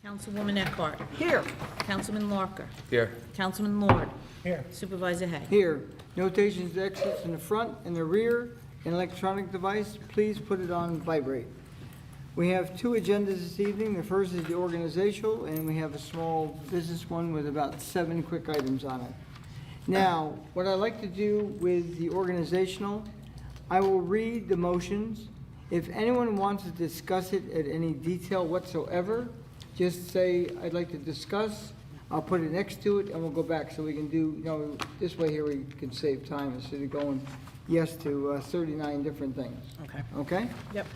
Councilwoman Eckhart. Here. Councilman Larker. Here. Councilman Lord. Here. Supervisor Hay. Here. Notations, exits in the front and the rear. An electronic device, please put it on vibrate. We have two agendas this evening. The first is the organizational, and we have a small business one with about 7 quick items on it. Now, what I'd like to do with the organizational, I will read the motions. If anyone wants to discuss it at any detail whatsoever, just say, I'd like to discuss. I'll put it next to it, and we'll go back, so we can do, this way here we can save time instead of going yes to 39 different things. Okay. Okay? Yep.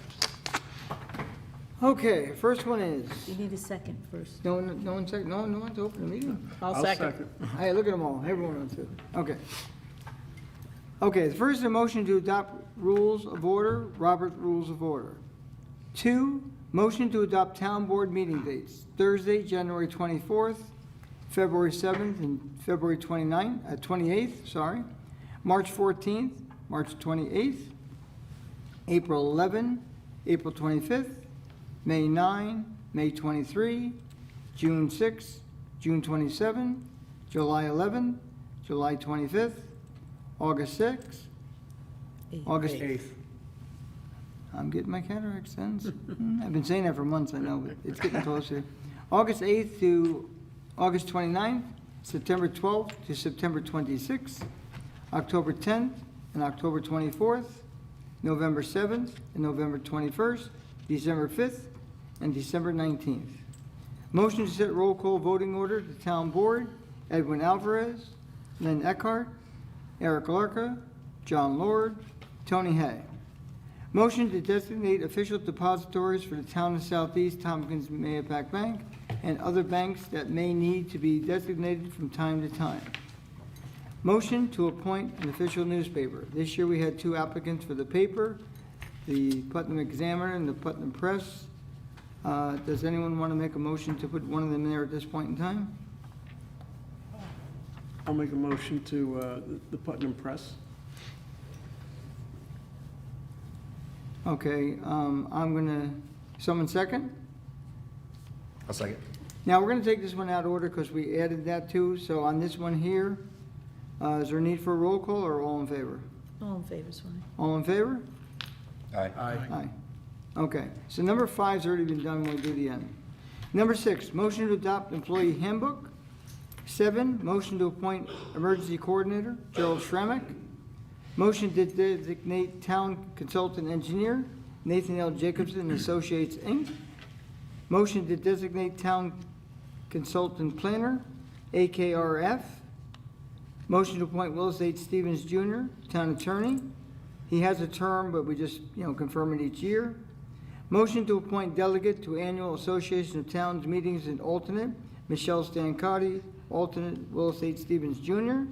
Okay, first one is, You need a second first. no one's open the meeting? I'll second. Hey, look at them all, everyone wants to. Okay. Okay, the first is a motion to adopt rules of order, Robert Rules of Order. 2, motion to adopt town board meeting dates, Thursday, January 24th, February 7th, and February 28th, March 14th, March 28th, April 11, April 25th, May 9, May 23, June 6, June 27, July 11, July 25th, August 6, August 8th. I'm getting my cataracts then. I've been saying that for months, I know, but it's getting closer. August 8th to August 29th, September 12th to September 26th, October 10th and October 24th, November 7th and November 21st, December 5th and December 19th. Motion to set roll call voting order to town board, Edwin Alvarez, Lynn Eckhart, Eric Larka, John Lord, Tony Hay. Motion to designate official depositories for the town of Southeast Tompkins Mahopac Bank and other banks that may need to be designated from time to time. Motion to appoint an official newspaper. This year we had 2 applicants for the paper, the Putnam Examiner and the Putnam Press. Does anyone want to make a motion to put one of them there at this point in time? I'll make a motion to the Putnam Press. Okay, I'm gonna, someone second? I'll second. Now, we're gonna take this one out of order because we added that too. So on this one here, is there a need for a roll call or all in favor? All in favor, is fine. All in favor? Aye. Aye. Okay, so number 5's already been done, we'll do the end. Number 6, motion to adopt employee handbook. 7, motion to appoint emergency coordinator, Gerald Schrammick. Motion to designate town consultant engineer, Nathan L. Jacobson Associates, Inc. Motion to designate town consultant planner, AKRF. Motion to appoint Willis H. Stevens Jr., town attorney. He has a term, but we just, confirm it each year. Motion to appoint delegate to annual Association of Towns meetings and alternate, Michelle Stancotti, alternate Willis H. Stevens Jr.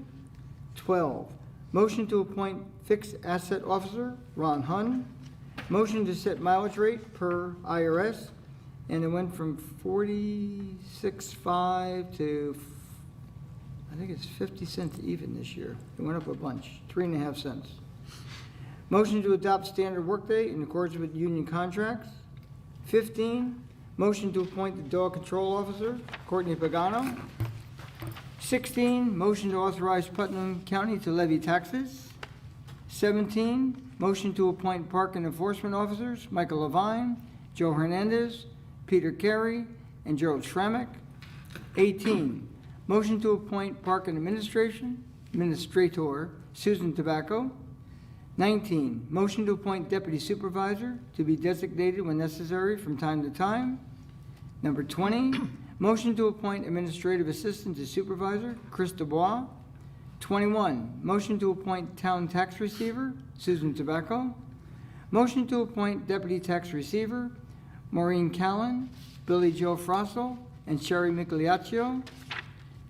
12, motion to appoint fixed asset officer, Ron Hun. Motion to set mileage rate per IRS, and it went from 46.5 to, I think it's 50 cents even this year. It went up a bunch, 3.5 cents. Motion to adopt standard workday in accordance with union contracts. 15, motion to appoint the dog control officer, Courtney Pagano. 16, motion to authorize Putnam County to levy taxes. 17, motion to appoint park and enforcement officers, Michael Levine, Joe Hernandez, Peter Carey, and Gerald Schrammick. 18, motion to appoint park and administrator, Susan Tobacco. 19, motion to appoint deputy supervisor to be designated when necessary from time to time. Number 20, motion to appoint administrative assistant to supervisor, Chris Dubois. 21, motion to appoint town tax receiver, Susan Tobacco. Motion to appoint deputy tax receiver, Maureen Callan, Billy Joe Frossel, and Sherry Migliaccio.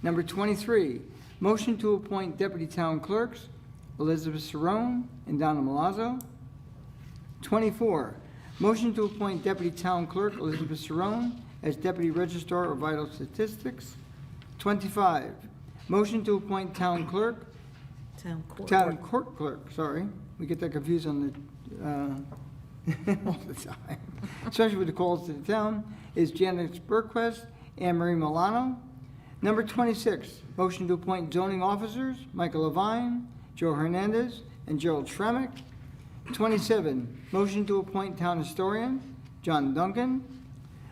Number 23, motion to appoint deputy town clerks, Elizabeth Cerrone and Donna Malazzo. 24, motion to appoint deputy town clerk, Elizabeth Cerrone, as deputy registrar of vital statistics. 25, motion to appoint town court clerk, sorry. We get that confused on the, all the time, especially with the calls to the town, is Janice Burquest Anne Marie Milano. Number 26, motion to appoint zoning officers, Michael Levine, Joe Hernandez, and Gerald Schremek. 27, motion to appoint town historian, John Duncan.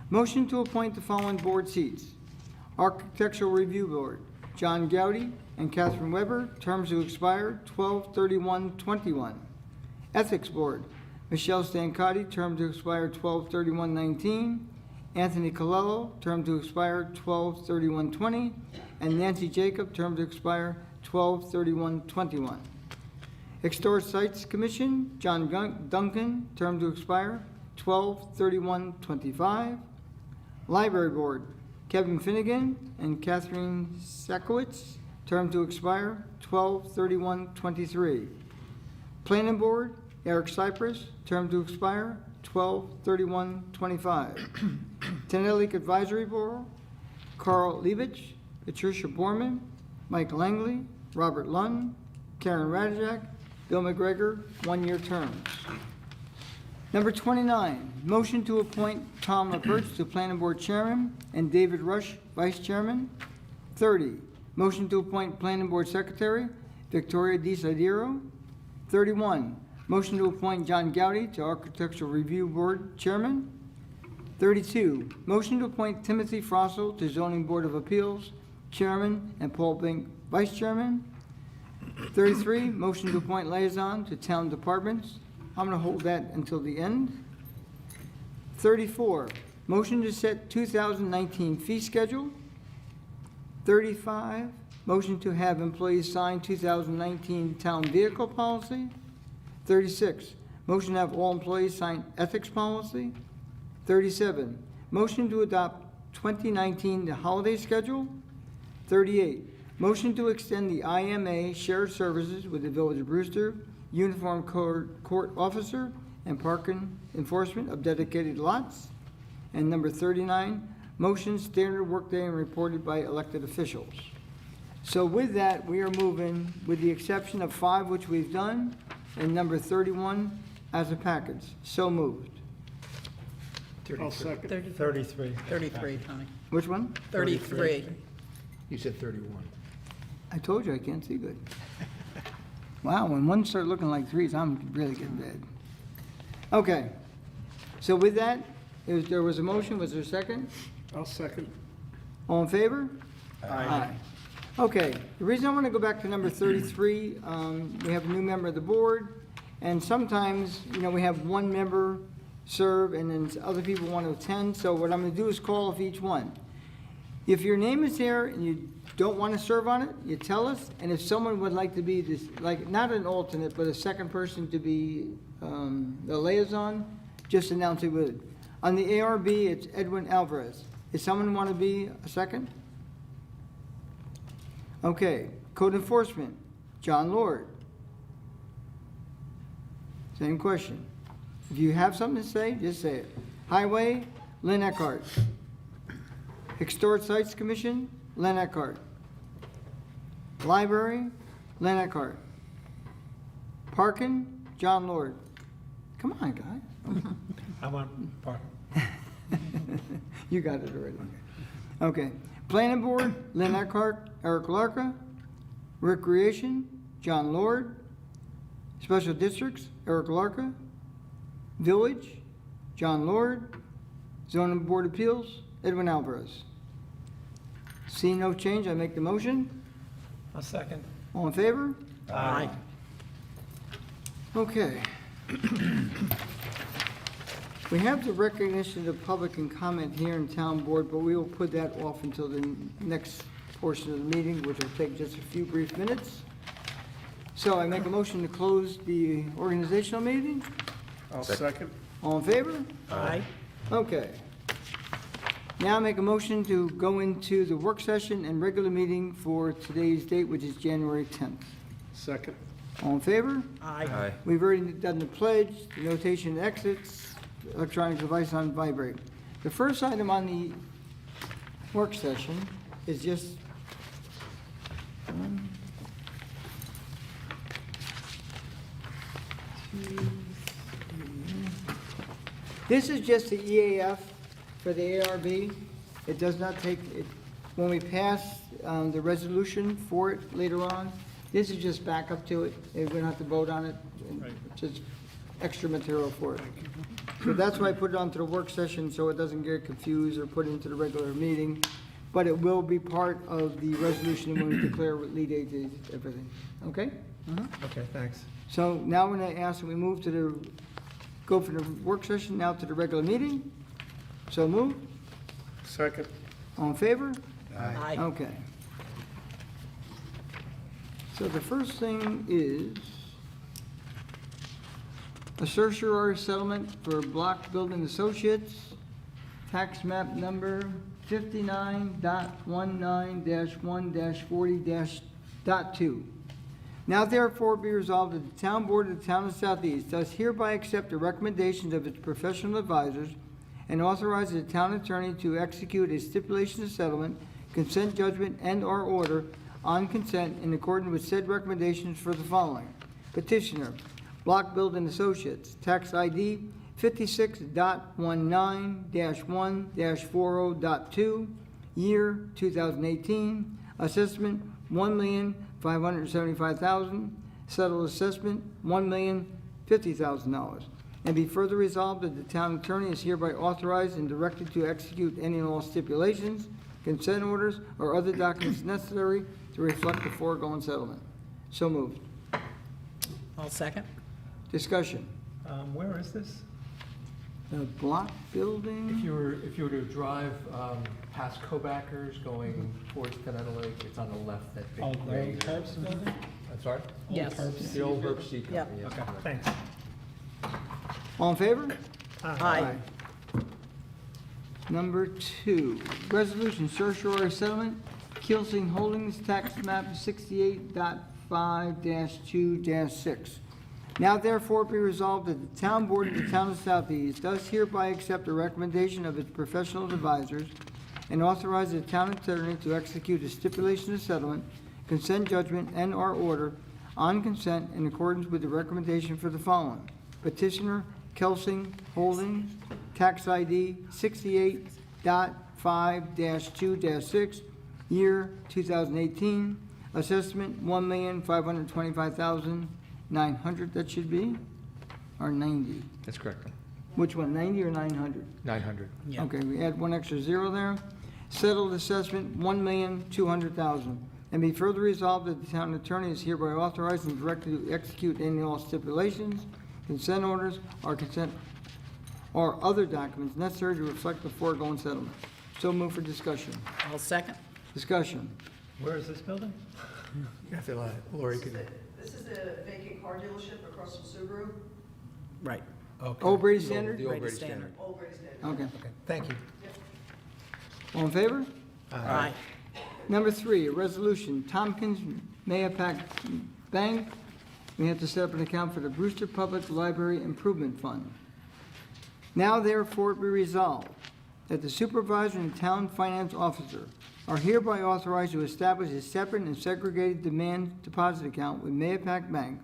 Motion to appoint the following board seats. Architectural Review Board, John Gowdy and Catherine Weber, terms to expire 12/31/21. Ethics Board, Michelle Stancotti, term to expire 12/31/19. Anthony Colello, term to expire 12/31/20. And Nancy Jacob, term to expire 12/31/21. Historic Sites Commission, John Duncan, term to expire 12/31/25. Library Board, Kevin Finnegan and Catherine Sakowitz, term to expire 12/31/23. Planning Board, Eric Cypress, term to expire 12/31/25. Tenant Advisory Board, Carl Liebich, Patricia Borman, Mike Langley, Robert Lund, Karen Radijak, Bill McGregor, one-year terms. Number 29, motion to appoint Tom LaBerge to Planning Board Chairman and David Rush, Vice Chairman. 30, motion to appoint Planning Board Secretary Victoria DiSidiero. 31, motion to appoint John Gowdy to Architectural Review Board Chairman. 32, motion to appoint Timothy Frossel to Zoning Board of Appeals Chairman and Paul Bink Vice Chairman. 33, motion to appoint liaison to town departments. I'm going to hold that until the end. 34, motion to set 2019 fee schedule. 35, motion to have employees sign 2019 town vehicle policy. 36, motion to have all employees sign ethics policy. 37, motion to adopt 2019 holiday schedule. 38, motion to extend the IMA shared services with the Village of Brewster, uniform court officer, and parking enforcement of dedicated lots. And number 39, motion standard workday and reported by elected officials. So with that, we are moving, with the exception of 5, which we've done, and number 31 as a package. So moved. I'll second. 33. 33, Tony. Which one? 33. You said 31. I told you I can't see good. Wow, when one start looking like 3s, I'm really getting bad. Okay, so with that, there was a motion, was there a second? I'll second. All in favor? Aye. Okay, the reason I want to go back to number 33, we have a new member of the board, and sometimes, we have one member serve, and then other people want to attend, so what I'm going to do is call off each one. If your name is there and you don't want to serve on it, you tell us, and if someone would like to be this, like, not an alternate, but a second person to be the liaison, just announce it would. On the ARB, it's Edwin Alvarez. Does someone want to be a second? Okay, Code Enforcement, John Lord. Same question. If you have something to say, just say it. Highway, Lynn Eckhart. Historic Sites Commission, Lynn Eckhart. Library, Lynn Eckhart. Parking, John Lord. Come on, guys. I want part. You got it already. Okay. Planning Board, Lynn Eckhart, Eric Larka. Recreation, John Lord. Special Districts, Eric Larka. Village, John Lord. Zoning Board of Appeals, Edwin Alvarez. Seeing no change, I make the motion. A second. All in favor? Aye. Okay. We have the recognition of public and comment here in town board, but we will put that off until the next portion of the meeting, which will take just a few brief minutes. So I make a motion to close the organizational meeting. I'll second. All in favor? Aye. Okay. Now I make a motion to go into the work session and regular meeting for today's date, which is January 10th. Second. All in favor? Aye. We've already done the pledge, the notation of exits, electronic device on vibrate. The first item on the work session is just one, two, three. This is just the EAF for the ARB. It does not take, when we pass the resolution for it later on, this is just backup to it. We don't have to vote on it. It's just extra material for it. So that's why I put it onto the work session, so it doesn't get confused or put into the regular meeting. But it will be part of the resolution when we declare what lead age is, everything. Okay? Okay, thanks. So now I'm going to ask that we move to the, go from the work session now to the regular meeting. So move. Second. All in favor? Aye. Okay. So the first thing is a certiorari settlement for Block Building Associates, tax map number 59.19-1-40-2. Now therefore be resolved that the Town Board of the Town of Southeast does hereby accept the recommendations of its professional advisors and authorizes the town attorney to execute a stipulation of settlement, consent judgment, and/or order on consent in accordance with said recommendations for the following. Petitioner, Block Building Associates, tax ID 56.19-1-40.2, year 2018, assessment $1,575,000, settled assessment $1,050,000. And be further resolved that the town attorney is hereby authorized and directed to execute any and all stipulations, consent orders, or other documents necessary to reflect the foregoing settlement. So moved. I'll second. Discussion. Where is this? The block building? If you were to drive past Kobackers going towards Canada Lake, it's on the left, that big Oh, gray. the Herbst building? I'm sorry? Yes. The old Herb Seed Yep. Company, yes. Okay, thanks. All in favor? Aye. Number 2, resolution certiorari settlement, Keelsing Holdings, tax map 68.5-2-6. Now therefore be resolved that the Town Board of the Town of Southeast does hereby accept the recommendation of its professional advisors and authorize the town attorney to execute a stipulation of settlement, consent judgment, and/or order on consent in accordance with the recommendation for the following. Petitioner, Kelsing Holdings, tax ID 68.5-2-6, year 2018, assessment $1,525,900, that should be, or 90? That's correct. Which one, 90 or 900? 900. Yeah. Okay, we add one extra zero there. Settled assessment, $1,200,000. And be further resolved that the town attorney is hereby authorized and directed to execute any and all stipulations, consent orders, or other documents necessary to reflect the foregoing settlement. So move for discussion. I'll second. Discussion. Where is this building? You have to, Lori could. This is the vacant car dealership across from Subaru, Right. Okay. Old Brady The Standard? old Brady Brady Standard. Standard. Old Brady Standard. Okay. Okay, thank you. All in favor? Aye. Number 3, a resolution, Tompkins Mayapack Bank, we have to set up an account for the Brewster Public Library Improvement Fund. Now therefore be resolved that the supervisor and town finance officer are hereby authorized to establish a separate and segregated demand deposit account with Mayapack Bank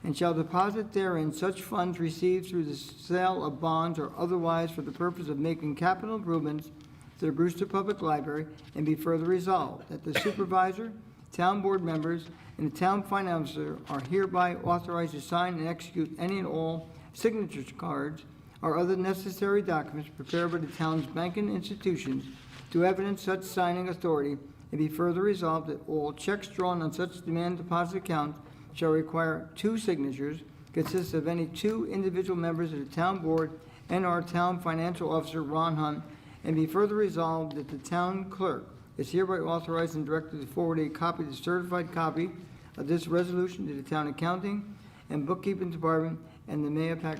and shall deposit therein such funds received through the sale of bonds or otherwise for the purpose of making capital improvements to the Brewster Public Library, and be further resolved that the supervisor, town board members, and the town finance officer are hereby authorized to sign and execute any and all signature cards or other necessary documents prepared by the town's banking institutions to evidence such signing authority, and be further resolved that all checks drawn on such demand deposit account shall require 2 signatures, consist of any 2 individual members of the town board and our town financial officer, Ron Hunt, and be further resolved that the town clerk is hereby authorized and directed to forward a copy, the certified copy of this resolution to the town accounting and bookkeeping department and the Mayapack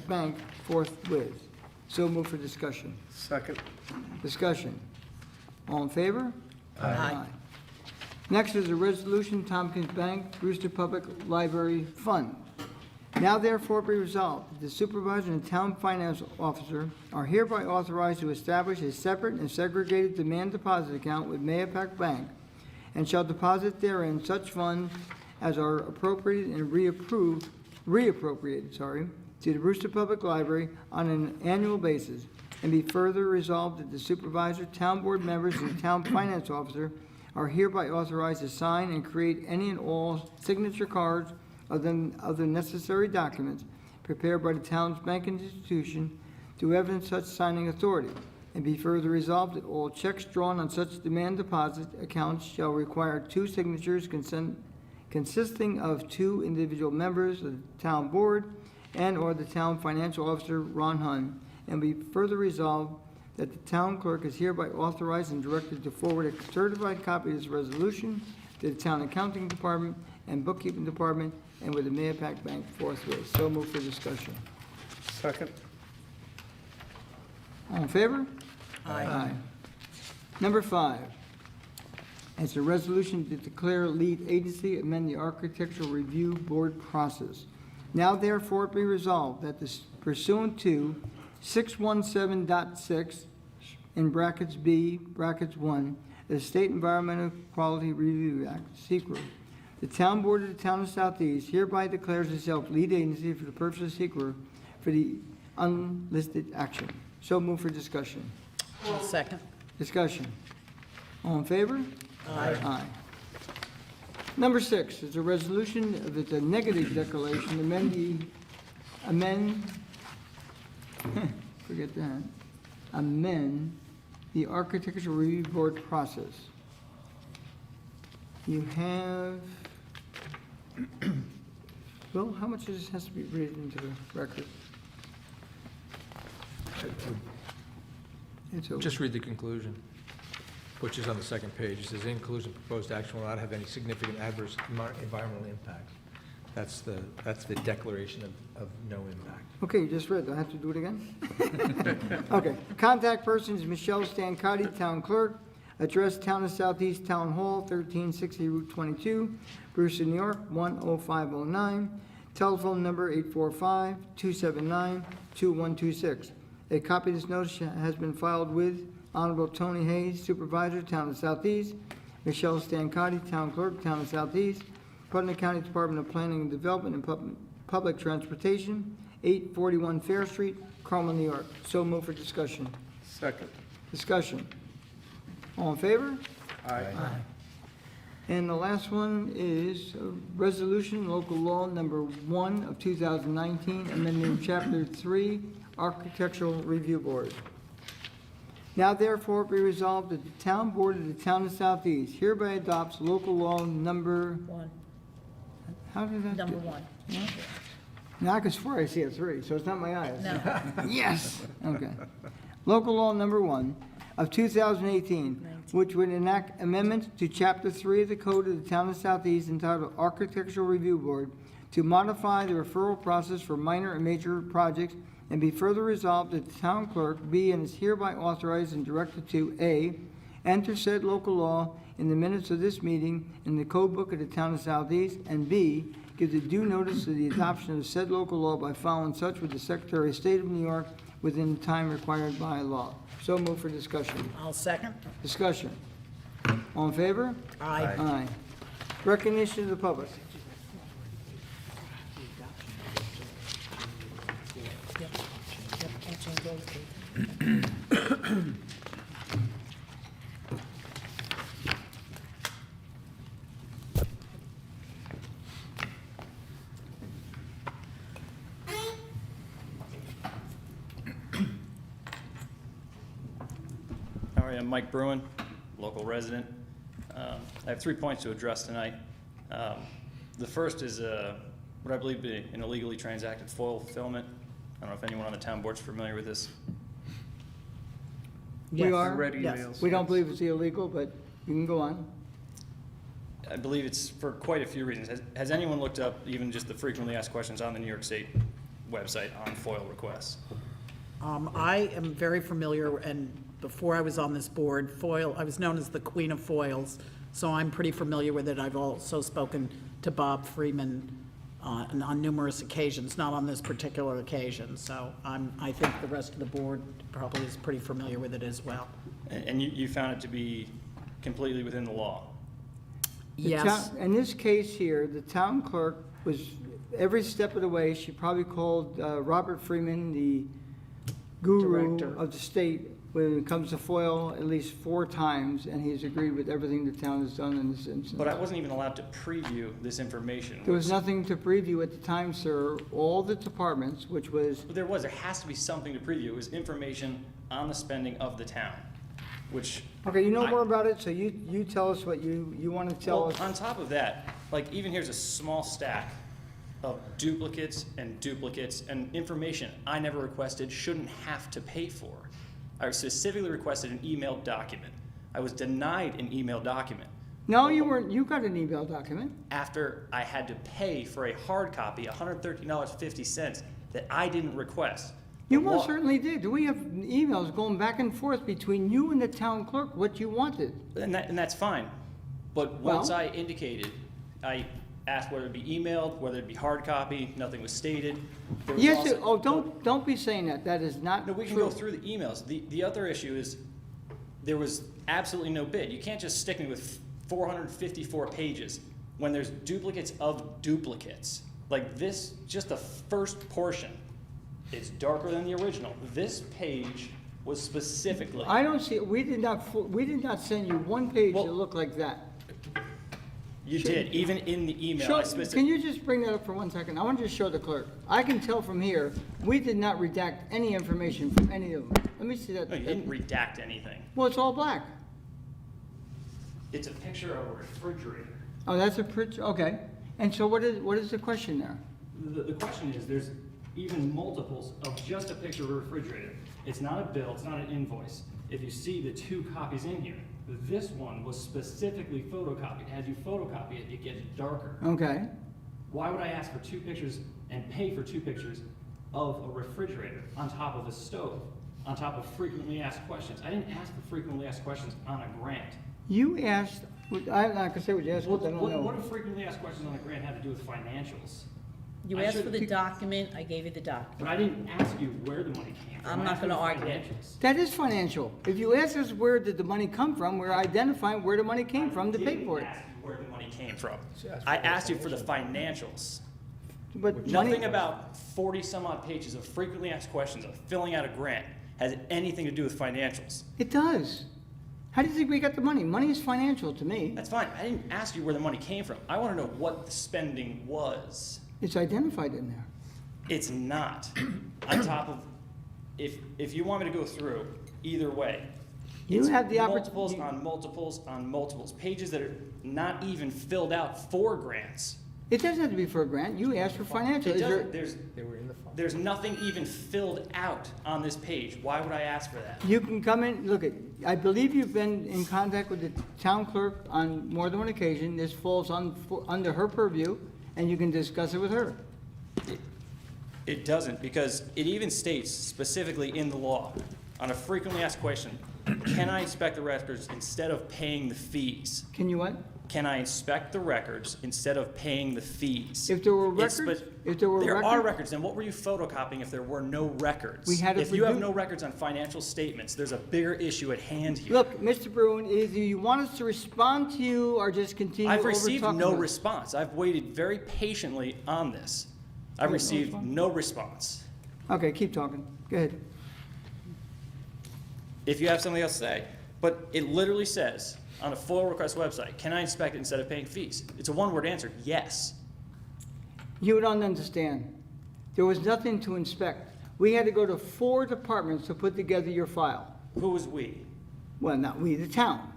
Bank forthwith. So move for discussion. Second. Discussion. All in favor? Aye. Next is a resolution, Tompkins Bank, Brewster Public Library Fund. Now therefore be resolved that the supervisor and town finance officer are hereby authorized to establish a separate and segregated demand deposit account with Mayapack Bank and shall deposit therein such funds as are appropriated and reappropriated to the Brewster Public Library on an annual basis, and be further resolved that the supervisor, town board members, and the town finance officer are hereby authorized to sign and create any and all signature cards of the necessary documents prepared by the town's banking institution to evidence such signing authority, and be further resolved that all checks drawn on such demand deposit accounts shall require two signatures consisting of two individual members of the town board and/or the town financial officer, Ron Hunn, and be further resolved that the town clerk is hereby authorized and directed to forward a certified copy of this resolution to the town accounting department and bookkeeping department and with the Mayapack Bank forthwith. So moved for discussion. Second. All in favor? Aye. Number 5, it's a resolution to declare lead agency, amend the architectural review board process. Now therefore be resolved that this pursuant to 617.6 in brackets B, brackets 1, the State Environmental Quality Review Act, SEQRA, the town board of the town of Southeast hereby declares itself lead agency for the purpose of SEQRA for the unlisted action. So move for discussion. I'll second. Discussion. All in favor? Aye. Aye. Number 6 is a resolution of the negative declaration, forget that, amend the architectural review board process. You have, Bill, how much of this has to be read into the record? It's over. Just read the conclusion, which is on the second page. It says, "In conclusion, proposed action will not have any significant adverse environmental impacts." That's the declaration of no impact. Okay, you just read, do I have to do it again? Okay, contact person is Michelle Stancotti, town clerk, address Town of Southeast Town Hall, 1360 Route 22, Brewster, New York, 10509, telephone number 845-279-2126. A copy of this notice has been filed with Honorable Tony Hayes, Supervisor, Town of Southeast, Michelle Stancotti, Town Clerk, Town of Southeast, Putnam County Department of Planning and Development and Public Transportation, 841 Fair Street, Carmel, New York. So move for discussion. Second. Discussion. All in favor? Aye. And the last one is a resolution, local law number 1 of 2019, amending chapter 3, Architectural Review Board. Now therefore be resolved that the town board of the town of Southeast hereby adopts local law number, 1, how did that number do? 1. Now I could swear I see a 3, so it's not my eyes. No. Yes, okay. Local law number 1 of 2018, which would enact amendments to Chapter 3 of the Code of the Town of Southeast entitled Architectural Review Board to modify the referral process for minor and major projects, and be further resolved that the town clerk be and is hereby authorized and directed to A, enter said local law in the minutes of this meeting in the code book of the Town of Southeast, and B, give the due notice of the adoption of said local law by filing such with the Secretary of State of New York within the time required by law. So move for discussion. I'll second. Discussion. All in favor? Aye. Aye. Recognition of the public. Yep, I'll change those two. How are you? I'm Mike Bruin, local resident. I have 3 points to address tonight. The first is what I believe to be an illegally transacted foil fulfillment. I don't know if anyone on the town board's familiar with this. We Yes. are. Read Yes. emails. We don't believe it's illegal, but you can go on. I believe it's for quite a few reasons. Has anyone looked up even just the frequently asked questions on the New York State website on FOIL requests? I am very familiar, and before I was on this board, FOIL, I was known as the Queen of Foils, so I'm pretty familiar with it. I've also spoken to Bob Freeman on numerous occasions, not on this particular occasion, so I think the rest of the board probably is pretty familiar with it as well. And you found it to be completely within the law? The Yes. town- In this case here, the town clerk was, every step of the way, she probably called Robert Freeman, the guru Director. of the state when it comes to FOIL at least 4 times, and he's agreed with everything the town has done in this instance. But I wasn't even allowed to preview this information. There was nothing to preview at the time, sir. All the departments, which was, But there has to be something to preview. It was information on the spending of the town, which. okay, you know I- more about it, so you tell us what you want to tell Well, us. on top of that, like even here's a small stack of duplicates and information I never requested, shouldn't have to pay for. I specifically requested an email document. I was denied an email document No, you weren't, you got an email document. after I had to pay for a hard copy, $113.50, that I didn't request. You The most law- certainly did. We have emails going back and forth between you and the town clerk, what you wanted. And that's fine. But once Well- I indicated, I asked whether it be emailed, whether it be hard copy, nothing was stated. There was Yes, also- don't be saying that. That is not No, we can true. go through the emails. The other issue is, there was absolutely no bid. You can't just stick me with 454 pages when there's duplicates of duplicates. Like this, just the first portion, it's darker than the original. This page was specifically. I don't see, we did not send you one page that Well- looked like that. You did, even in the email. Show- I Can specifically. you just bring that up for 1 second? I want you to show the clerk. I can tell from here, we did not redact any information from any of them. Let me see that. No, you didn't redact anything. Well, it's all black. It's a picture of a refrigerator. Oh, that's a picture, okay. And so what is the question there? The question is, there's even multiples of just a picture of a refrigerator. It's not a bill, it's not an invoice. If you see the 2 copies in here, this one was specifically photocopied. As you photocopy it, it gets darker. Okay. Why would I ask for 2 pictures and pay for 2 pictures of a refrigerator on top of a stove, on top of frequently asked questions? I didn't ask for frequently asked questions on a grant. You asked, I'm not gonna say what you asked, What because I don't what know. do frequently asked questions on a grant have to do with financials? You I asked should- for the document, I gave you the document. But I didn't ask you where the money came from. I'm I not asked you gonna for argue it. financials. That is financial. If you ask us where did the money come from, we're identifying where the money came from to pay for it. I didn't ask you where the money came from. I asked you for the financials. But Nothing money, about 40-some odd pages of frequently asked questions of filling out a grant has anything to do with financials. it does. How do you think we got the money? Money is financial to me. That's fine. I didn't ask you where the money came from. I want to know what the spending was. It's identified in there. It's not. On top of, if you want me to go through, either way. You it's have the multiples opportunity. on multiples on multiples, pages that are not even filled out for grants. It doesn't have to be for a grant. You asked for financial. It Is there- doesn't, there's, They were in the file. there's nothing even filled out on this page. Why would I ask for that? You can come in, look at, I believe you've been in contact with the town clerk on more than one occasion. This falls under her purview, and you can discuss it with her. It doesn't, because it even states specifically in the law, on a frequently asked question, can I inspect the records instead of paying the fees? Can you what? Can I inspect the records instead of paying the fees? If there were It's records, spe- if there were There are records, records, then what were you photocopying if there were no records? We had to If you have produ- no records on financial statements, there's a bigger issue at hand here. look, Mr. Bruin, either you want us to respond to you or just continue I've over received talking no about it. response. I've waited very patiently on this. I've no received response? no response. Okay, keep talking. Go ahead. If you have something else to say. But it literally says on a FOIL request website, can I inspect it instead of paying fees? It's a one-word answer, yes. You don't understand. There was nothing to inspect. We had to go to 4 departments to put together your file. Who was we? Well, not we, the town.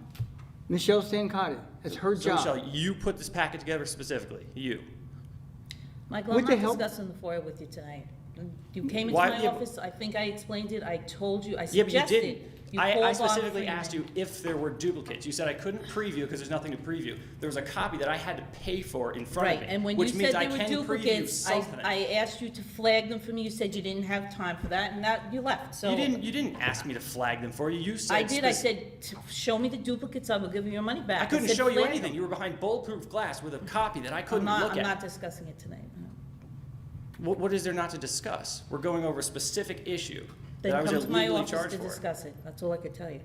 Michelle Stancotti, that's her So job. Michelle, you put this packet together specifically, you. Michael, With I'm the not help- discussing the FOIA with you tonight. You came into Why- my yeah, office, I think I explained it, I told you, I Yeah, but you suggested. didn't. You I called Bob specifically Freeman. asked you if there were duplicates. You said I couldn't preview because there's nothing to preview. There was a copy that I had to pay for in front Right, of me, and when you which said means I they were can preview duplicates, I something. asked you to flag them for me, you said you didn't have time for that, and that, you left, so. You didn't ask me to flag them for you. You said I did, I spec- said, show me the duplicates, I will give you your money back. I couldn't said show you flag anything. them. You were behind bulletproof glass with a copy that I couldn't I'm look not at. discussing it tonight. no. What is there not to discuss? We're going over a specific issue that I Then was come to my illegally office charged to for. discuss it, that's all I could tell you.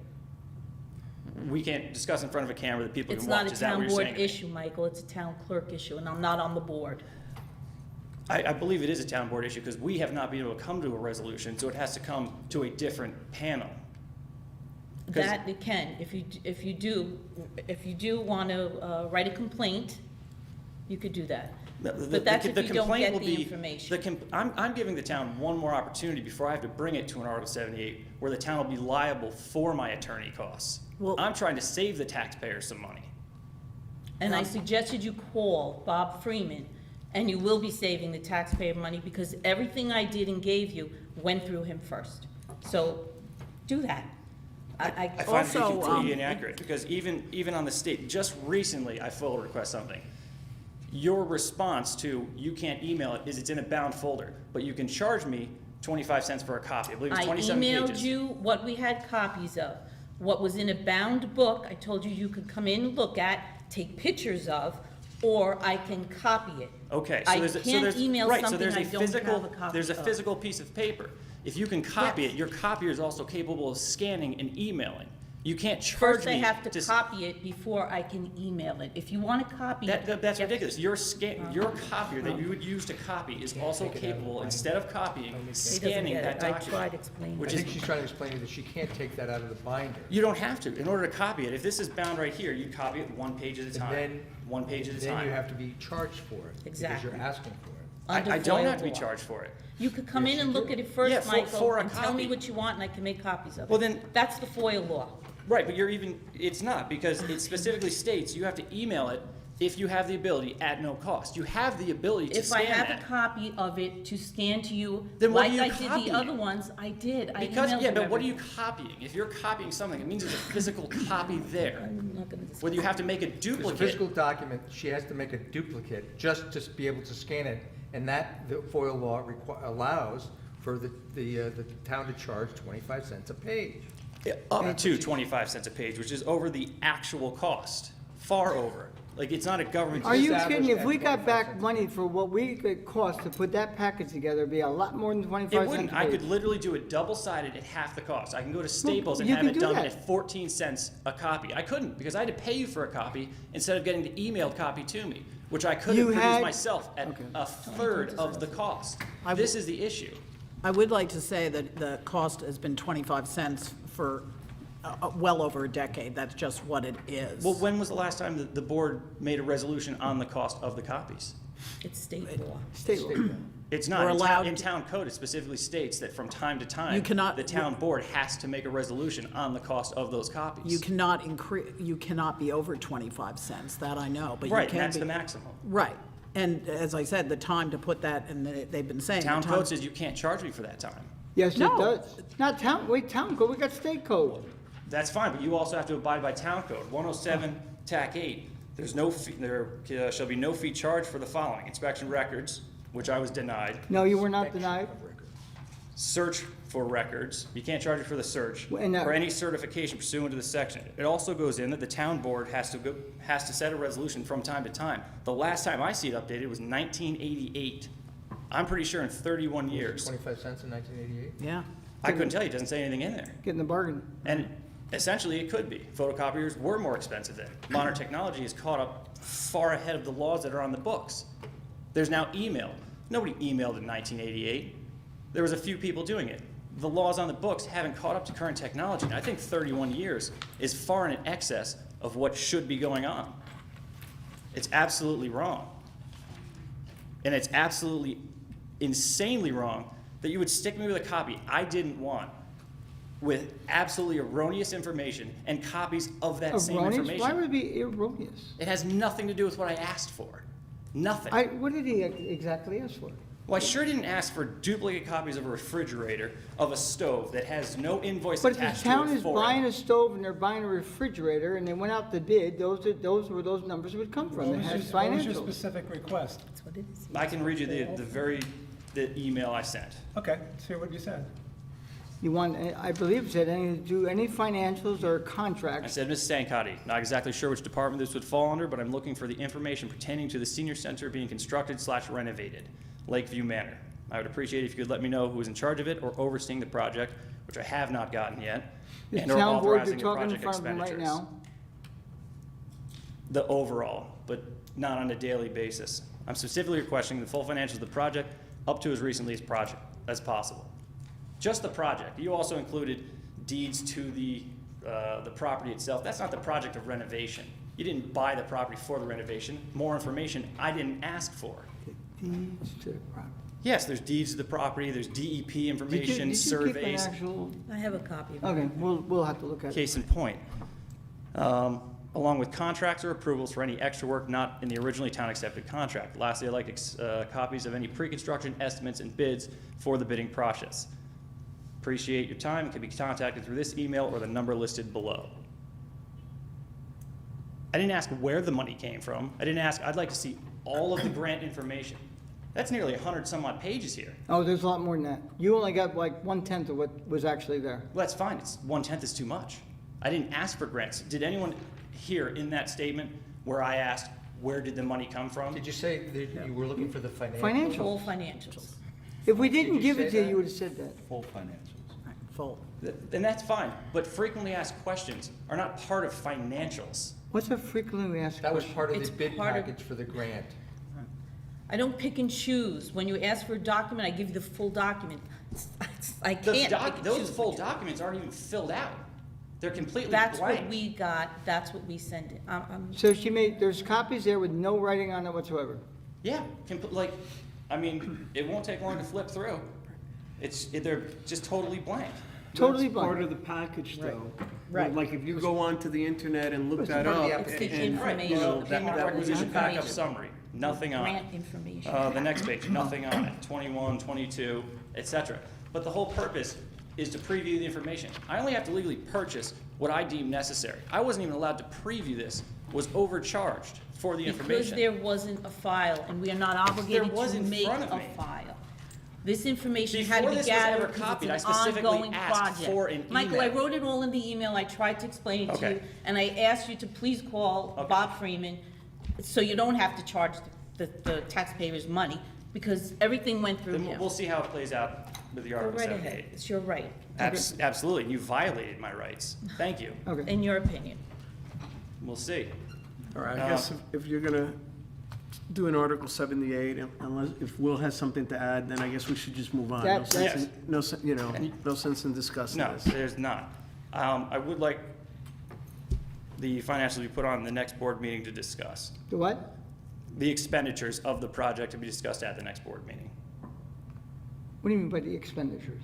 We can't discuss in front of a camera that people It's can not watch. a Is that what town you're board saying? issue, Michael, it's a town clerk issue, and I'm not on the board. I believe it is a town board issue because we have not been able to come to a resolution, so it has to come to a different panel. 'Cause- That it can, if you do want to write a complaint, you could do that. But that's if the you don't complaint get will the be- information. I'm giving the town one more opportunity before I have to bring it to an Article 78, where the town will be liable for my attorney costs. Well- I'm trying to save the taxpayers some money. And I suggested you call Bob Freeman, and you will be saving the taxpayer money because everything I did and gave you went through him first. So do that. I find it to Also, be completely inaccurate, because even on the state, just recently, I FOIL request something. Your response to, you can't email it, is it's in a bound folder, but you can charge me 25 cents for a copy. I believe it's 27 pages. I emailed you what we had copies of. What was in a bound book, I told you you could come in and look at, take pictures of, or I can copy it. Okay, so I there's, so can't there's, email right, so something there's I a don't physical, have a copy there's a of. physical piece of paper. If you can copy Yes. it, your copier is also capable of scanning and emailing. You can't charge First, I me have to s- copy it before I can email it. If you want to copy it. That's you have- ridiculous. Your copier that you would use to copy is also capable, instead of copying, He doesn't scanning get that it. I tried document. explaining. Which I is- think she's trying to explain to you that she can't take that out of the binder. You don't have to. In order to copy it, if this is bound right here, you copy it one page at a And time, then- one page at a Then you time. have to be charged for it. Because Exactly. you're asking for it. Under I don't FOIL have to be law. charged for it. You could come Yes, in and you look do. at it first, Yeah, Michael, for a and tell me copy. what you want, and I can make copies of it. Well, then- That's the FOIL law. Right, but it's not, because it specifically states you have to email it if you have the ability at no cost. You have the ability to If I scan have that. a copy of it to scan to you, Then what are like you I did copying? the other ones, I did. I Because, emailed yeah, you but what are you everything. copying? If you're copying something, it means there's a physical copy there. I'm not gonna discuss. Whether you have to make a There's a duplicate. physical document, she has to make a duplicate just to be able to scan it, and that, the FOIL law allows for the town to charge 25 cents a page. Up to 25 cents a page, which is over the actual cost, far over. Like, it's not a government. Are you established kidding? If at we got 25 back cents. money for what it cost to put that package together, it'd be a lot more than 25 It cents wouldn't. a I page. could literally do it double-sided at half the cost. I can go to Staples and you have can it do done that. at 14 cents a copy. I couldn't, because I had to pay you for a copy instead of getting the emailed copy to me, which I could have You produced had- myself at Okay. a third of the cost. I This is the issue. I would like to say that the cost has been 25 cents for well over a decade. That's just what it is. Well, when was the last time the board made a resolution on the cost of the copies? It's state law. State law. It's We're not. allowed In to- town code, it specifically states that from time to time, You cannot- the town board has to make a resolution on the cost of those copies. You cannot you cannot be over 25 cents, that I know, but you can Right, be. and that's the maximum. Right. And as I said, the time to put that, and they've been saying. the Town time- code says you can't charge me for that time. Yes, it No. does. Not town, wait, town code, we got state code. That's fine, but you also have to abide by town code, 107, TAC 8. There's no fee, there shall be no fee charged for the following: inspection records, which I was denied, No, you were not denied. search for records, you can't charge me for the search, And that- or any certification pursuant to the section. It also goes in that the town board has to set a resolution from time to time. The last time I see it updated was 1988. I'm pretty sure in 31 years. 25 cents in 1988? Yeah. I couldn't tell you, it doesn't say anything in there. Getting the bargain. And essentially, it could be. Photocopiers were more expensive then. Modern technology has caught up far ahead of the laws that are on the books. There's now email. Nobody emailed in 1988. There was a few people doing it. The laws on the books haven't caught up to current technology, and I think 31 years is far in excess of what should be going on. It's absolutely wrong. And it's absolutely insanely wrong that you would stick me with a copy I didn't want with absolutely erroneous information and copies of that same Erroneous? information. Why would it be erroneous? It has nothing to do with what I asked for. Nothing. What did he exactly ask for? Well, I sure didn't ask for duplicate copies of a refrigerator, of a stove that has no invoice But if attached the to town it is for buying it. a stove and they're buying a refrigerator and they went out to bid, those were those numbers would come from. It has What was your financials. specific request? That's what it is. I can read you the email I sent. Okay, let's hear what you said. You want, I believe it said, do any financials or I contracts. said, Mrs. Stancotti, not exactly sure which department this would fall under, but I'm looking for the information pertaining to the senior center being constructed/renovated, Lakeview Manor. I would appreciate it if you could let me know who is in charge of it or overseeing the project, which I have not gotten yet, This and or town board authorizing you're the talking in project front of them right expenditures. now. The overall, but not on a daily basis. I'm specifically requesting the full financials of the project up to as recently as possible. Just the project. You also included deeds to the property itself. That's not the project of renovation. You didn't buy the property for the renovation. More information I didn't ask for. Deeds to the property. Yes, there's deeds to the property, there's DEP information, Did you keep an surveys. actual? I have a copy of it. Okay, we'll have to look at it. Case in point, along with contracts or approvals for any extra work not in the originally town-accepted contract. Lastly, I'd like copies of any pre-construction estimates and bids for the bidding process. Appreciate your time. It can be contacted through this email or the number listed below. I didn't ask where the money came from. I didn't ask, I'd like to see all of the grant information. That's nearly 100 some odd pages here. Oh, there's a lot more than that. You only got like 1/10 of what was actually there. Well, that's fine. It's 1/10 is too much. I didn't ask for grants. Did anyone hear in that statement where I asked, where did the money come from? Did you say that you were looking for the financial? Financial. Full financials. If we Did didn't you give it say to you, that? you would have said that. Full financials. Full. And that's fine, but frequently asked questions are not part of financials. What's a frequently asked That was question? part of It's the bid part of- package for the grant. I don't pick and choose. When you ask for a document, I give you the full document. I can't pick and Those choose. full documents aren't even filled out. They're completely That's blank. what we got, that's what we send it. So she made, there's copies there with no writing on it whatsoever. Yeah, I mean, it won't take long to flip through. They're just totally blank. Totally That's part blank. of the package, though. Right. Like, if you go onto the internet and look that part of the up. It's the and- information. You know, that- payment that requisition backup information. summary, nothing on it. Grant information. The next page, nothing on it, 21, 22, et cetera. But the whole purpose is to preview the information. I only have to legally purchase what I deem necessary. I wasn't even allowed to preview this, was overcharged for the Because information. there wasn't a file, and we are not obligated was to in make front of a me. file. This information had Before to be this was ever gathered because copied, I it's an specifically ongoing asked project. for an Michael, I email. wrote it all in the email, I tried to explain it to you, Okay. and I asked you to please call Okay. Bob Freeman, so you don't have to charge the taxpayers money, because everything went through Then him. we'll see how it plays out with the Go Article right 78. ahead, it's your right, Absolutely, you violated my rights. Thank you. Okay. in your opinion. We'll see. All right, I guess if you're gonna do an Article 78, unless, if Will has something to add, then I guess we should just move on. That- Yes. No sense in discussing No, this. there's not. I would like the financials to be put on the next board meeting to discuss. The what? The expenditures of the project to be discussed at the next board meeting. What do you mean by the expenditures?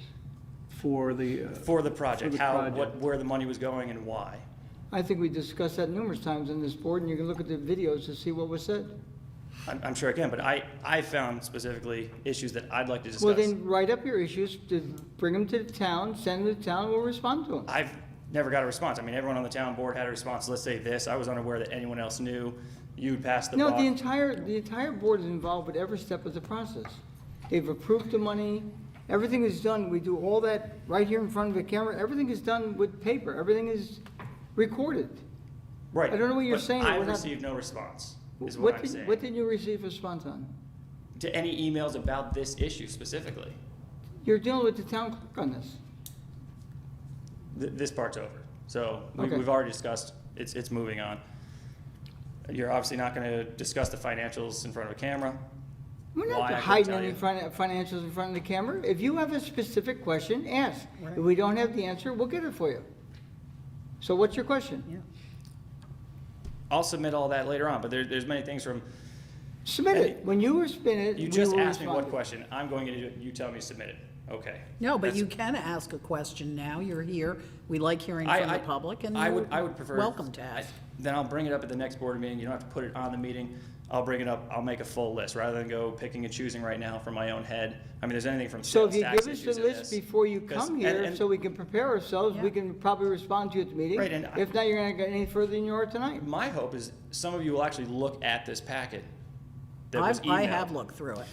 For the, For the project, For the project. where the money was going and why. I think we discussed that numerous times on this board, and you can look at the videos to see what was said. I'm sure I can, but I found specifically issues that I'd like to discuss. Well, then write up your issues, to bring them to the town, send them to the town, we'll respond to them. I've never got a response. I mean, everyone on the town board had a response. Let's say this, I was unaware that anyone else knew. You'd passed the No, buck. the entire board is involved with every step of the process. They've approved the money, everything is done, we do all that right here in front of the camera, everything is done with paper, everything is recorded. Right. I don't know what you're but saying, that I've we're not- received no response, is what I'm saying. What did you receive a response on? To any emails about this issue specifically. You're dealing with the town clerk on this. This part's over. So Okay. we've already discussed, it's moving on. You're obviously not going to discuss the financials in front of a camera. We're Why, I not couldn't hiding tell any you. financials in front of the camera. If you have a specific question, ask. If we don't have the answer, we'll get it for you. So what's your question? I'll submit all that later on, but there's many things from, Submit it. When you spin it, you we just will asked me respond what to it. question. I'm going to do it. You tell me to submit it. Okay. No, but That's- you can ask a question now. You're here. We like hearing from the public, and I you're would prefer. welcome to ask. Then I'll bring it up at the next board meeting. You don't have to put it on the meeting. I'll bring it up. I'll make a full list rather than go picking and choosing right now from my own head. I mean, there's anything from So sales if you tax give us issues the in list this. before you 'Cause- come here, and- so we can prepare ourselves, we Yeah. can probably respond to you at the meeting. Right, and If not, you're gonna get any further than you are tonight. My hope is some of you will actually look at this packet that was emailed. I have looked through it.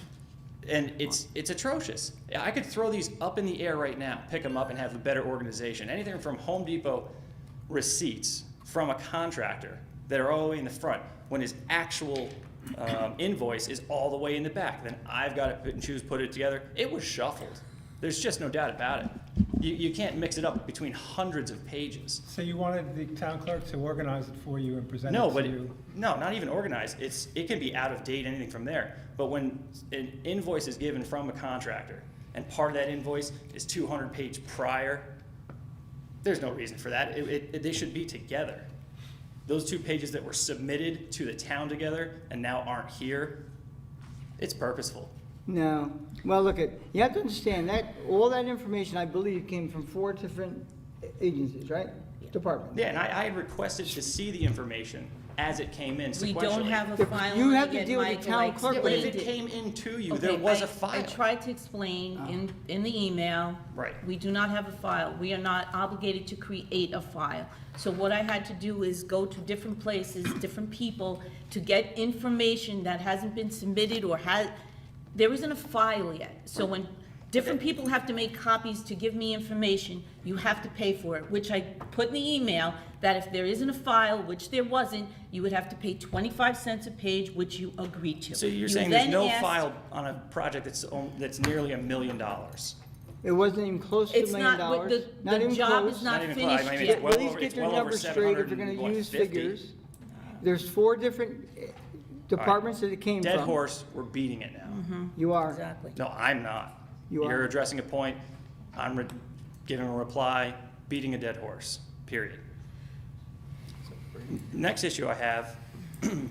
And it's atrocious. I could throw these up in the air right now, pick them up and have a better organization. Anything from Home Depot receipts from a contractor that are all the way in the front, when his actual invoice is all the way in the back. Then I've got to pick and choose, put it together. It was shuffled. There's just no doubt about it. You can't mix it up between hundreds of pages. So you wanted the town clerk to organize it for you and present No, it but, to you? no, not even organized. It can be out of date, anything from there. But when an invoice is given from a contractor, and part of that invoice is 200-page prior, there's no reason for that. They should be together. Those 2 pages that were submitted to the town together and now aren't here, it's purposeful. No. Well, look, you have to understand that, all that information, I believe, came from 4 different agencies, right? Departments. Yeah, and I had requested to see the information as it came in sequentially. We don't have a file You on have it to yet, deal with the Michael. town I clerk, Yeah, but if explained it came into you, Okay, there was I a file. tried to explain in the email. Right. We do not have a file. We are not obligated to create a file. So what I had to do is go to different places, different people, to get information that hasn't been submitted or there isn't a file yet. So when different people have to make copies to give me information, you have to pay for it, which I put in the email, that if there isn't a file, which there wasn't, you would have to pay 25 cents a page, which you agreed to. So you're You saying there's then no asked- file on a project that's nearly $1 million? It wasn't even close to $1 It's million. not, Not the even job close. is not even close. finished I mean, yet. it's well At least over- get it's their well over numbers straight if they're gonna 750. use figures. There's 4 different departments that it came from. Dead horse, we're beating it now. You are. Exactly. No, I'm not. You are. You're addressing a point, I'm giving a reply, beating a dead horse, period. Next issue I have,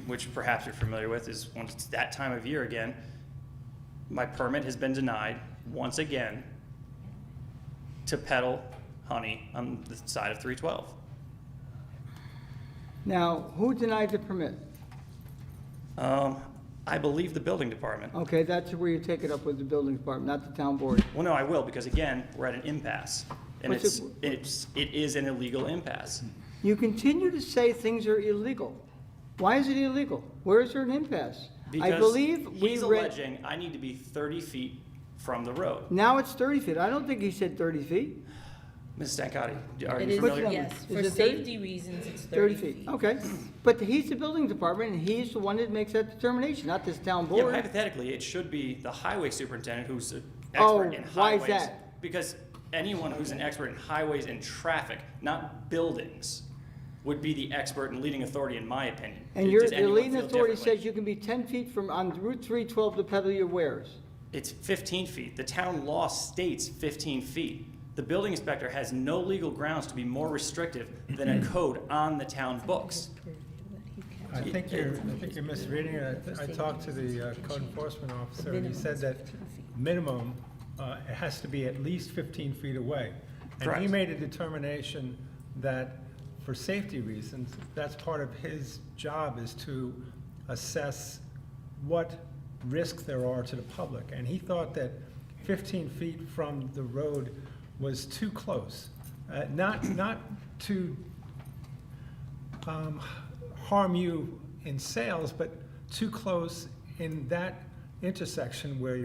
which perhaps you're familiar with, is once it's that time of year again, my permit has been denied once again to peddle honey on the side of 312. Now, who denied the permit? I believe the building department. Okay, that's where you take it up with the building department, not the town board. Well, no, I will, because again, we're at an impasse. And What's it is an illegal impasse. You continue to say things are illegal. Why is it illegal? Where is there an impasse? I believe Because we he's read, alleging I need to be 30 feet from the road. now it's 30 feet. I don't think he said 30 feet. Ms. Stancati, are It you is, familiar? What's yes, Is for it 30? safety reasons, it's 30 feet, okay. But he's the building department, and he's the one that makes that determination, not this town Yeah, board. hypothetically, it should be the highway superintendent who's an Oh, expert in why is highways. that? Because anyone who's an expert in highways and traffic, not buildings, would be the expert and leading authority, in my opinion. And Does the anyone leading feel authority differently? says you can be 10 feet from, on Route 312 to peddle your wares. It's 15 feet. The town law states 15 feet. The building inspector has no legal grounds to be more restrictive than a code on the town books. I think you're misreading it. I talked to the code enforcement officer, and he said that minimum, it has to be at least 15 feet away. And he Correct. made a determination that for safety reasons, that's part of his job, is to assess what risks there are to the public. And he thought that 15 feet from the road was too close. Not to harm you in sales, but too close in that intersection where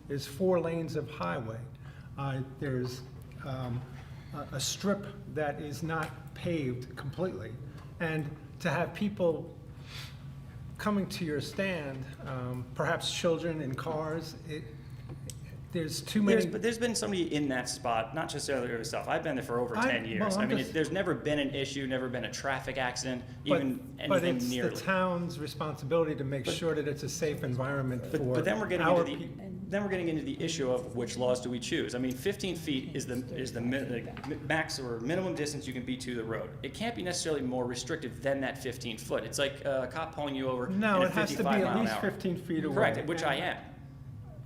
there's 4 lanes of highway. There's a strip that is not paved completely. And to have people coming to your stand, perhaps children in cars, there's too many. But there's been somebody in that spot, not just other stuff. I've been there for over 10 years. well, I I'm mean, just- there's never been an issue, never been a traffic accident, But even But anything it's the nearly. town's responsibility to make sure that it's a safe environment for But then we're getting our into the, people. then we're getting into the issue of which laws do we choose? I mean, 15 feet is the max or minimum distance you can be to the road. It can't be necessarily more restrictive than that 15 foot. It's like a cop pulling you over No, at a it has to be 55 at mile an least hour. 15 feet away. Correct, which I am.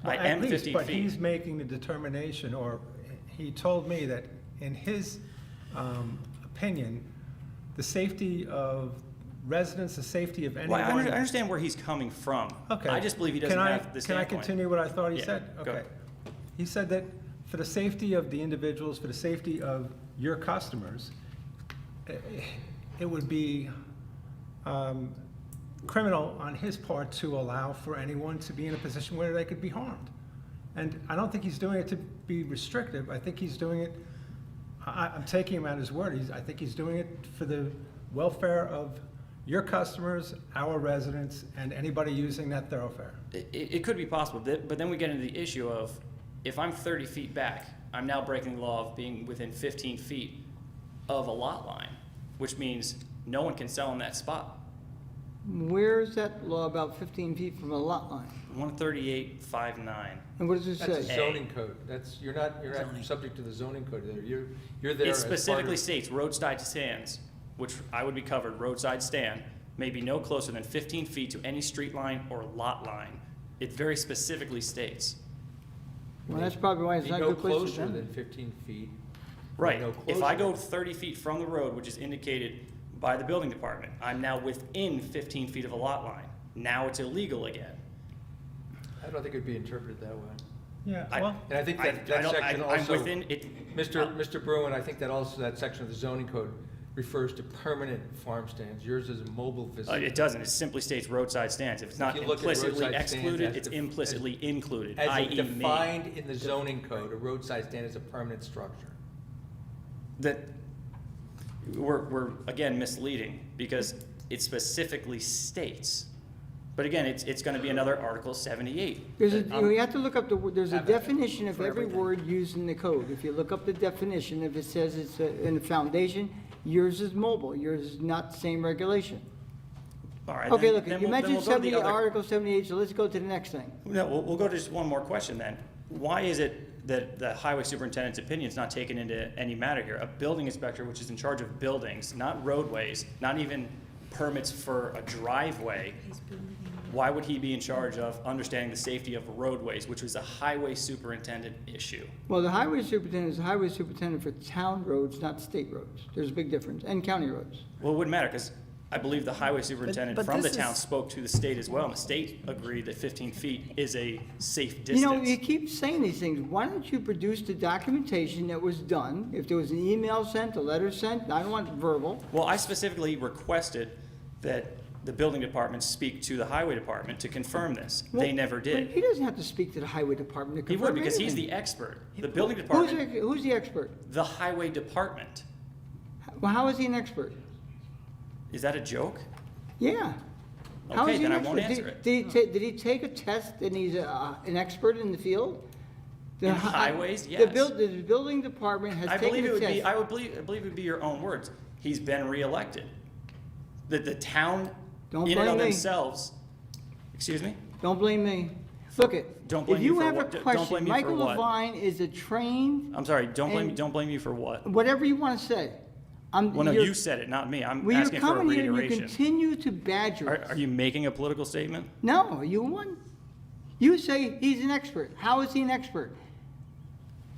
I Well, am at least, 15 but feet. he's making the determination, or he told me that in his opinion, the safety of residents, the safety of Well, I anyone. understand where he's coming from. Okay. I just believe he doesn't Can I- have the standpoint. Can I continue what I thought he Yeah, said? go Okay. ahead. He said that for the safety of the individuals, for the safety of your customers, it would be criminal on his part to allow for anyone to be in a position where they could be harmed. And I don't think he's doing it to be restrictive. I think he's doing it, I'm taking him at his word. I think he's doing it for the welfare of your customers, our residents, and anybody using that thoroughfare. It could be possible, but then we get into the issue of, if I'm 30 feet back, I'm now breaking the law of being within 15 feet of a lot line, which means no one can sell in that spot. Where's that law about 15 feet from a lot line? 138.59. And what does it That's a say? zoning code. You're not subject to the zoning code there. You're there It as part of. specifically states roadside stands, which I would be covered, roadside stand, may be no closer than 15 feet to any street line or lot line. It very specifically states. Well, that's probably why it's Be not a no good place to closer send than it. 15 feet. Right. No If I closer. go 30 feet from the road, which is indicated by the building department, I'm now within 15 feet of a lot line. Now it's illegal again. I don't think it'd be interpreted that way. Yeah, I- well, And I think I that don't- section I'm also, within it. Mr. Bruin, I think that also, that section of the zoning code refers to permanent farm stands. Yours is a mobile visit. It doesn't. It simply states roadside stands. If it's not you look at implicitly roadside stands excluded, as it's def- implicitly included, As i.e. me. defined in the zoning code, a roadside stand is a permanent structure. That we're again misleading because it specifically states. But again, it's gonna be another Article 78. There's a, I'm- you have to look up there's a Have it definition of for every everything. word used in the code. If you look up the definition, if it says it's in the foundation, yours is mobile, yours is not the same regulation. All right, Okay, then- look, then you we'll- then mentioned we'll go to the 70, other- Article 78, so let's go to the next thing. No, we'll go to just one more question then. Why is it that the highway superintendent's opinion is not taken into any matter here? A building inspector, which is in charge of buildings, not roadways, not even permits for a driveway, why would he be in charge of understanding the safety of roadways, which was a highway superintendent issue? Well, the highway superintendent is the highway superintendent for town roads, not state roads. There's a big difference, and county roads. Well, it wouldn't matter, because I believe the highway superintendent but from the this town is- spoke to the state as well, and the state agreed that 15 feet is a safe You know, you distance. keep saying these things. Why don't you produce the documentation that was done? If there was an email sent, a letter sent, I don't want verbal. Well, I specifically requested that the building department speak to the highway department to confirm this. They never But he did. doesn't have to speak to the highway department to He confirm would, because he's anything. the expert. The building Who's department, who's the expert? the highway department. Well, how is he an expert? Is that a joke? Yeah. How Okay, is he then an I won't expert? answer it. Did he take a test and he's an expert in the field? The In hi- highways, The yes. the building department has I taken believe it a would be, test. I believe it would be your own words. He's been reelected. The town, Don't in and of blame me. themselves, excuse me? Don't blame me. Look it. Don't blame if you you for have what? a Don't blame question, me for Michael what? Levine is a trained, I'm sorry, don't And- blame you for what? whatever you want to say. Well, no, you're- you said it, not me. I'm Well, you're asking for a coming here and you reiteration. continue to badger Are us. you making a political statement? No, you won. You say he's an expert. How is he an expert?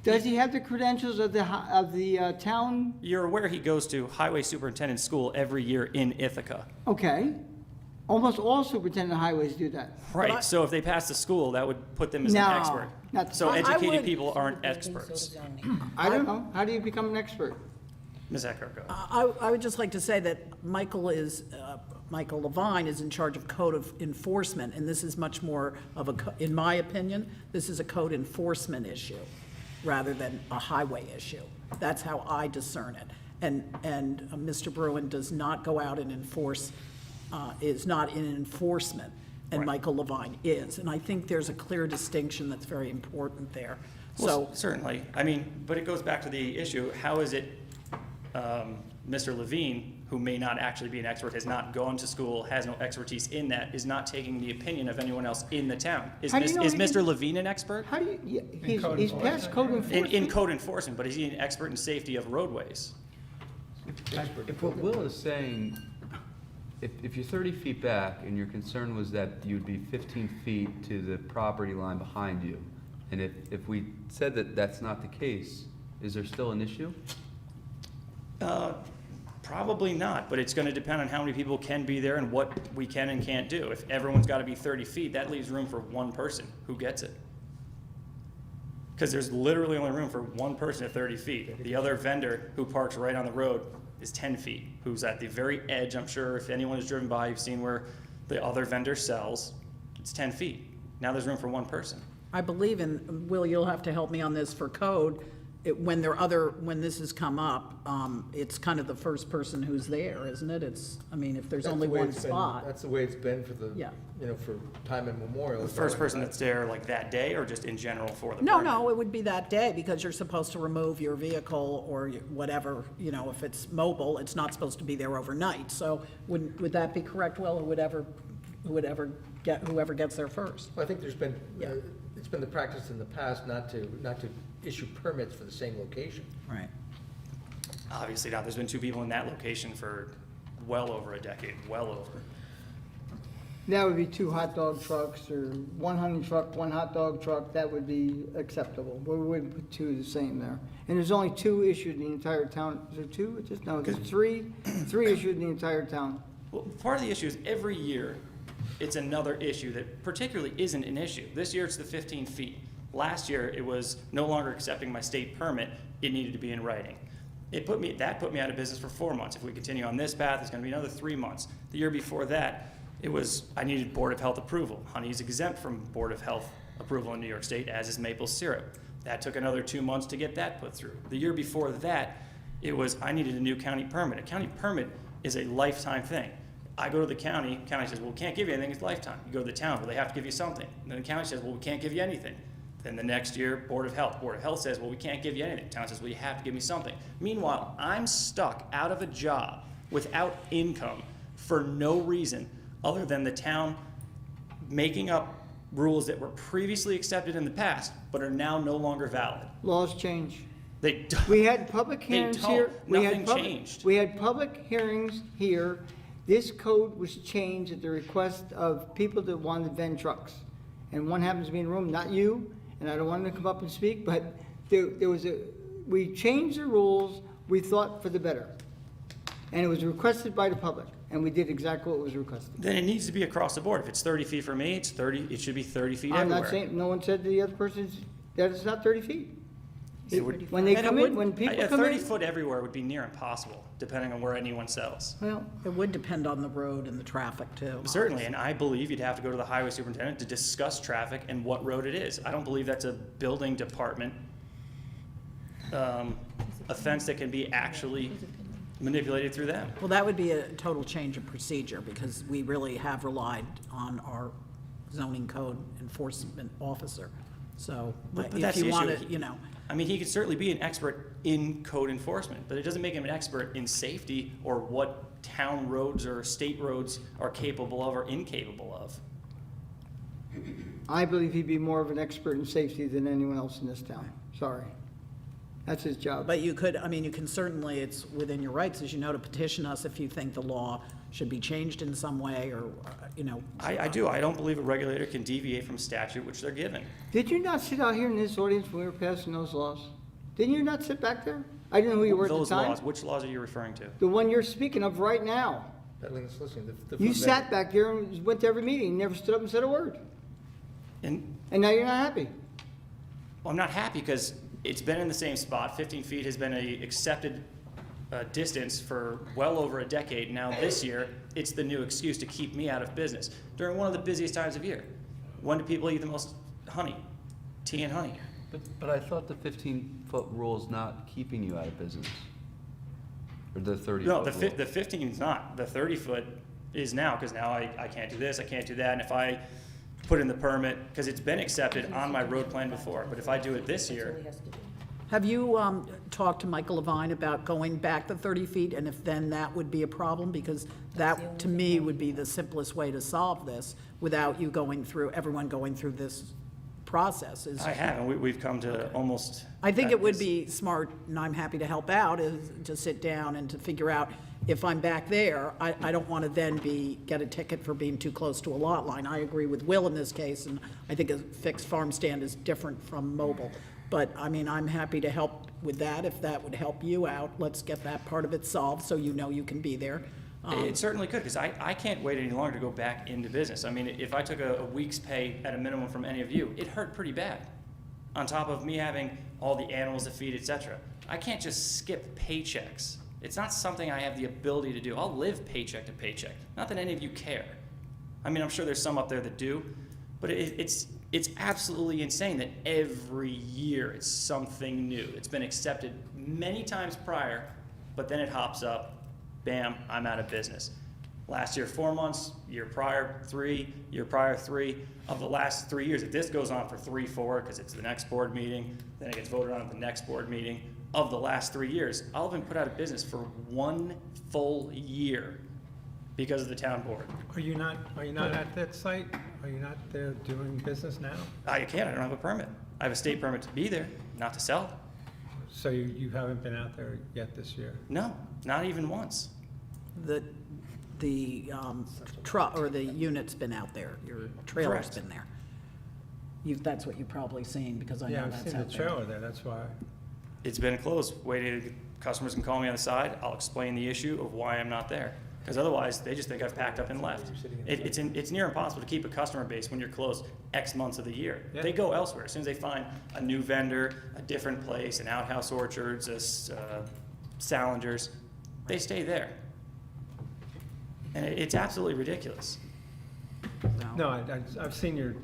Does he have the credentials of the town? You're aware he goes to highway superintendent school every year in Ithaca. Okay. Almost all superintendent of highways do that. Right, so if they pass the school, that would put them as an No, expert. not- So I educated would- people aren't experts. I don't know. How do you become an expert? Ms. Eckert, I would just like to say that Michael Levine is in charge of code of enforcement, and this is much more of in my opinion, this is a code enforcement issue rather than a highway issue. That's how I discern it. And Mr. Bruin does not go out and enforce, is not in enforcement, and Right. Michael Levine is. And I think there's a clear distinction that's very important there. Well, So, certainly. I mean, but it goes back to the issue, how is it Mr. Levine, who may not actually be an expert, has not gone to school, has no expertise in that, is not taking the opinion of anyone else in the town? Is How do you know he Mr. can- Levine an expert? How do you, yeah, he's code he's past code enforcement. In code enforcement, but is he an expert in safety of roadways? If what Will is saying, if you're 30 feet back and your concern was that you'd be 15 feet to the property line behind you, and if we said that that's not the case, is there still an issue? Probably not, but it's gonna depend on how many people can be there and what we can and can't do. If everyone's gotta be 30 feet, that leaves room for one person who gets it. Because there's literally only room for one person at 30 feet. The other vendor who parks right on the road is 10 feet, who's at the very edge. I'm sure if anyone has driven by, you've seen where the other vendor sells. It's 10 feet. Now there's room for one person. I believe in, Will, you'll have to help me on this for code, when this has come up, it's kind of the first person who's there, isn't it? If there's only one spot. That's the way it's been for the, Yeah. for time immemorial. The first person that's there like that day or just in general for the No, permit? no, it would be that day, because you're supposed to remove your vehicle or whatever, if it's mobile, it's not supposed to be there overnight. So would that be correct, Will, or whoever gets there first? Well, I think there's been, Yeah. it's been the practice in the past not to issue permits for the same location. Right. Obviously not. There's been 2 people in that location for well over a decade, well over. That would be 2 hot dog trucks, or 1 honey truck, 1 hot dog truck, that would be acceptable. We wouldn't put 2 the same there. And there's only 2 issued in the entire town. Is there 2? No, there's 3 issued in the entire town. Well, part of the issue is every year, it's another issue that particularly isn't an issue. This year, it's the 15 feet. Last year, it was no longer accepting my state permit. It needed to be in writing. That put me out of business for 4 months. If we continue on this path, it's gonna be another 3 months. The year before that, I needed Board of Health approval. Honey is exempt from Board of Health approval in New York State, as is maple syrup. That took another 2 months to get that put through. The year before that, I needed a new county permit. A county permit is a lifetime thing. I go to the county says, well, we can't give you anything, it's lifetime. You go to the town, well, they have to give you something. And then the county says, well, we can't give you anything. Then the next year, Board of Health says, well, we can't give you anything. Town says, well, you have to give me something. Meanwhile, I'm stuck out of a job without income for no reason other than the town making up rules that were previously accepted in the past, but are now no longer valid. Laws change. They don't. We had public They hearings don't. here. Nothing changed. We had public hearings here. This code was changed at the request of people that wanted Venn trucks. And one happens to be in the room, not you, and I don't want him to come up and speak, but we changed the rules, we thought for the better. And it was requested by the public, and we did exactly what was requested. Then it needs to be across the board. If it's 30 feet for me, it should be 30 feet I'm everywhere. not saying, no one said to the other person that it's not 30 feet. It would- When they And it come in, would- when people A come 30 in, foot everywhere would be near impossible, depending on where anyone sells. well, It would depend on the road and the traffic, too. Certainly, and I believe you'd have to go to the highway superintendent to discuss traffic and what road it is. I don't believe that's a building department offense that can be actually manipulated through them. Well, that would be a total change of procedure, because we really have relied on our zoning code enforcement officer. So But if that's you the want issue. to, I mean, he could certainly be an expert in code enforcement, but it doesn't make him an expert in safety or what town roads or state roads are capable of or incapable of. I believe he'd be more of an expert in safety than anyone else in this town. Sorry. That's his job. but you could, you can certainly, it's within your rights, as you know, to petition us if you think the law should be changed in some way, or, I do. I don't believe a regulator can deviate from statute which they're given. Did you not sit out here in this audience when we were passing those laws? Didn't you not sit back there? I didn't know who you were at the Those time. laws, which laws are you referring to? The one you're speaking of right now. Let's listen. You sat back there and went to every meeting, never stood up and said a word. And And now you're not happy. well, I'm not happy because it's been in the same spot. 15 feet has been a accepted distance for well over a decade. Now this year, it's the new excuse to keep me out of business during one of the busiest times of year. When do people eat the most honey? Tea and honey. But I thought the 15-foot rule is not keeping you out of business. Or the 30-foot No, rule. the 15 is not. The 30 foot is now, because now I can't do this, I can't do that. And if I put in the permit, because it's been accepted on my road plan before, but if I do it this year, have you talked to Michael Levine about going back the 30 feet, and if then that would be a problem? Because that, to me, would be the simplest way to solve this, without you everyone going through this process. I have, and we've come to almost. I think that it would is- be smart, and I'm happy to help out, is to sit down and to figure out, if I'm back there, I don't want to then get a ticket for being too close to a lot line. I agree with Will in this case, and I think a fixed farm stand is different from mobile. But, I'm happy to help with that, if that would help you out. Let's get that part of it solved, so you know you can be there. It certainly could, because I can't wait any longer to go back into business. I mean, if I took a week's pay at a minimum from any of you, it hurt pretty bad. On top of me having all the animals to feed, etc. I can't just skip paychecks. It's not something I have the ability to do. I'll live paycheck to paycheck. Not that any of you care. I mean, I'm sure there's some up there that do, but it's It's absolutely insane that every year it's something new. It's been accepted many times prior, but then it hops up, bam, I'm out of business. Last year, 4 months, year prior, 3, year prior, 3. Of the last 3 years, if this goes on for 3, 4, because it's the next board meeting, then it gets voted on at the next board meeting, of the last 3 years, I'll have been put out of business for 1 full year because of the town board. Are you not at that site? Are you not there doing business now? I can't, I don't have a permit. I have a state permit to be there, not to sell. So you haven't been out there yet this year? No, not even once. The truck, or the unit's been out there, your trailer's Correct. been there. That's what you've probably seen, because I Yeah, know I've that's seen the out there. trailer there, that's why. It's been closed, waiting, customers can call me on the side, I'll explain the issue of why I'm not there. Because otherwise, they just think I've packed up and left. It's near impossible to keep a customer base when you're closed X months of the year. Yeah. They go elsewhere. As soon as they find a new vendor, a different place, an Outhouse Orchards, a Salinger's, they stay there. And it's absolutely ridiculous. No, I've seen your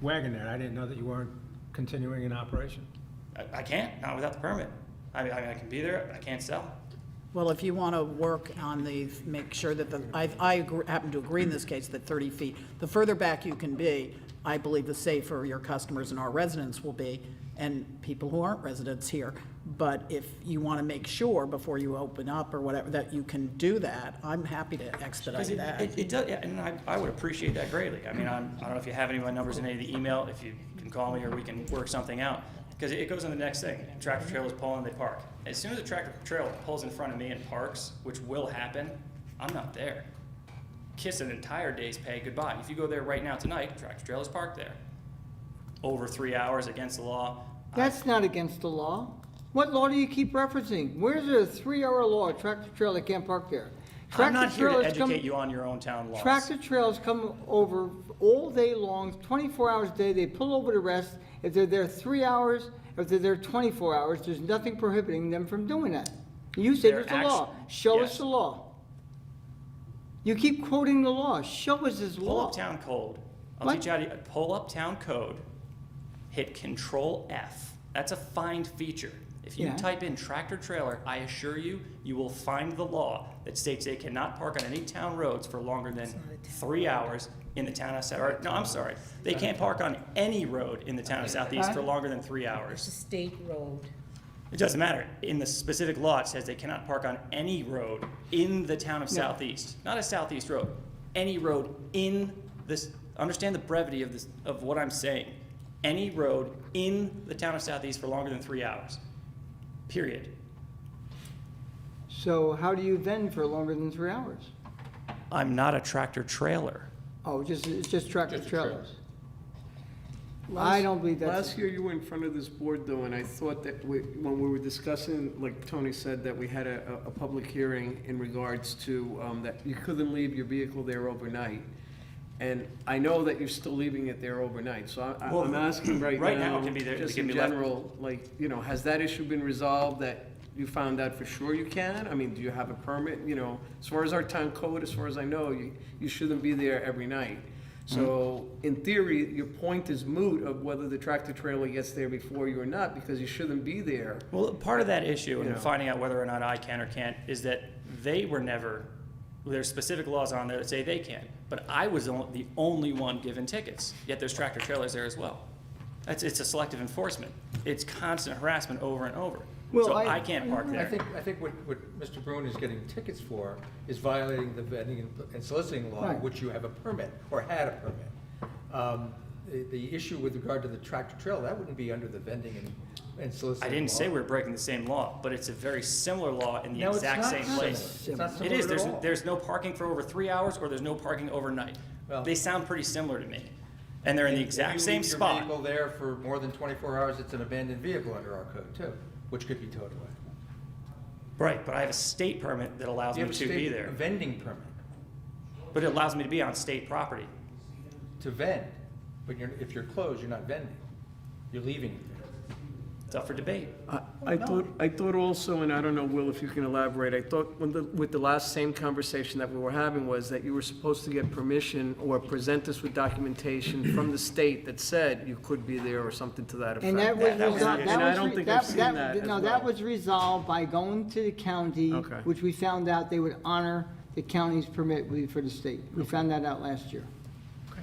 wagon there. I didn't know that you weren't continuing in operation. I can't, not without the permit. I mean, I can be there, I can't sell. Well, if you want to work on make sure that happen to agree in this case that 30 feet, the further back you can be, I believe the safer your customers and our residents will be, and people who aren't residents here. But if you want to make sure before you open up or whatever, that you can do that, I'm happy to expedite that. It does, yeah, and I would appreciate that greatly. I mean, I don't know if you have any of my numbers in any of the email, if you can call me or we can work something out. Because it goes on the next thing. Tractor trailers pull and they park. As soon as a tractor trailer pulls in front of me and parks, which will happen, I'm not there. Kiss an entire day's pay goodbye. If you go there right now tonight, tractor trailer's parked there. Over 3 hours against the law. That's not against the law. What law do you keep referencing? Where's a 3-hour law, tractor trailer can't park there? I'm not Tractor here to trailers come- educate you on your own town laws. Tractor trailers come over all day long, 24 hours a day, they pull over to rest. If they're there 3 hours, if they're there 24 hours, there's nothing prohibiting them from doing that. You say They're there's a law. actu- Show us yes. the law. You keep quoting the law. Show us this Pull law. up town code. I'll What? teach you how to pull up town code, hit Control F. That's a find feature. If you Yeah. type in tractor trailer, I assure you, you will find the law that states they cannot park on any town roads for longer than 3 hours in the town of no, I'm sorry. They can't park on any road in the town of Southeast for longer than 3 It's a hours. state road. It doesn't matter. In the specific law, it says they cannot park on any road in the town of Southeast. Not a Southeast road. Any road in this, understand the brevity of this, of what I'm saying. Any road in the town of Southeast for longer than 3 hours. Period. So how do you vend for longer than 3 hours? I'm not a tractor trailer. Oh, it's just tractor Just a trailer. trailers. I don't believe that's. Last year you were in front of this board though, and I thought that when we were discussing, like Tony said, that we had a public hearing in regards to, that you couldn't leave your vehicle there overnight. And I know that you're still leaving it there overnight, so Well, I'm asking right now. right now it can be there- it Just can in be left- general, like, has that issue been resolved, that you found out for sure you can? I mean, do you have a permit, as far as our town code, as far as I know, you shouldn't be there every night. So, in theory, your point is moot of whether the tractor trailer gets there before you or not, because you shouldn't be there. Well, part of that issue in Yeah. finding out whether or not I can or can't is that they were never, there's specific laws on there that say they can. But I was the only one given tickets, yet there's tractor trailers there as well. It's a selective enforcement. It's constant harassment over and over. Well, So I- I can't park I there. think what Mr. Bruin is getting tickets for is violating the vending and soliciting law, Right. which you have a permit, or had a permit. The issue with regard to the tractor trailer, that wouldn't be under the vending and soliciting I didn't law. say we were breaking the same law, but it's a very similar law in the No, it's exact not same similar. place. It's not It similar is, at all. there's no parking for over 3 hours, or there's no parking overnight. Well- They sound pretty similar to me. And they're in the exact same If you spot. leave your vehicle there for more than 24 hours, it's an abandoned vehicle under our code too, which could be towed away. Right, but I have a state permit that allows You me have a to be state there. vending permit But it allows me to be on state property. to vend, but if you're closed, you're not vending. You're leaving it there. it's up for debate. I thought also, and I don't know, Will, if you can elaborate, I thought with the last same conversation that we were having was that you were supposed to get permission or present us with documentation from the state that said you could be there or something to that effect. And that was That was resolved, the that issue. And I was, don't re- think that, I've seen that, that as no, that well. was resolved by going to the county, Okay. which we found out they would honor the county's permit for the state. We found that out last year.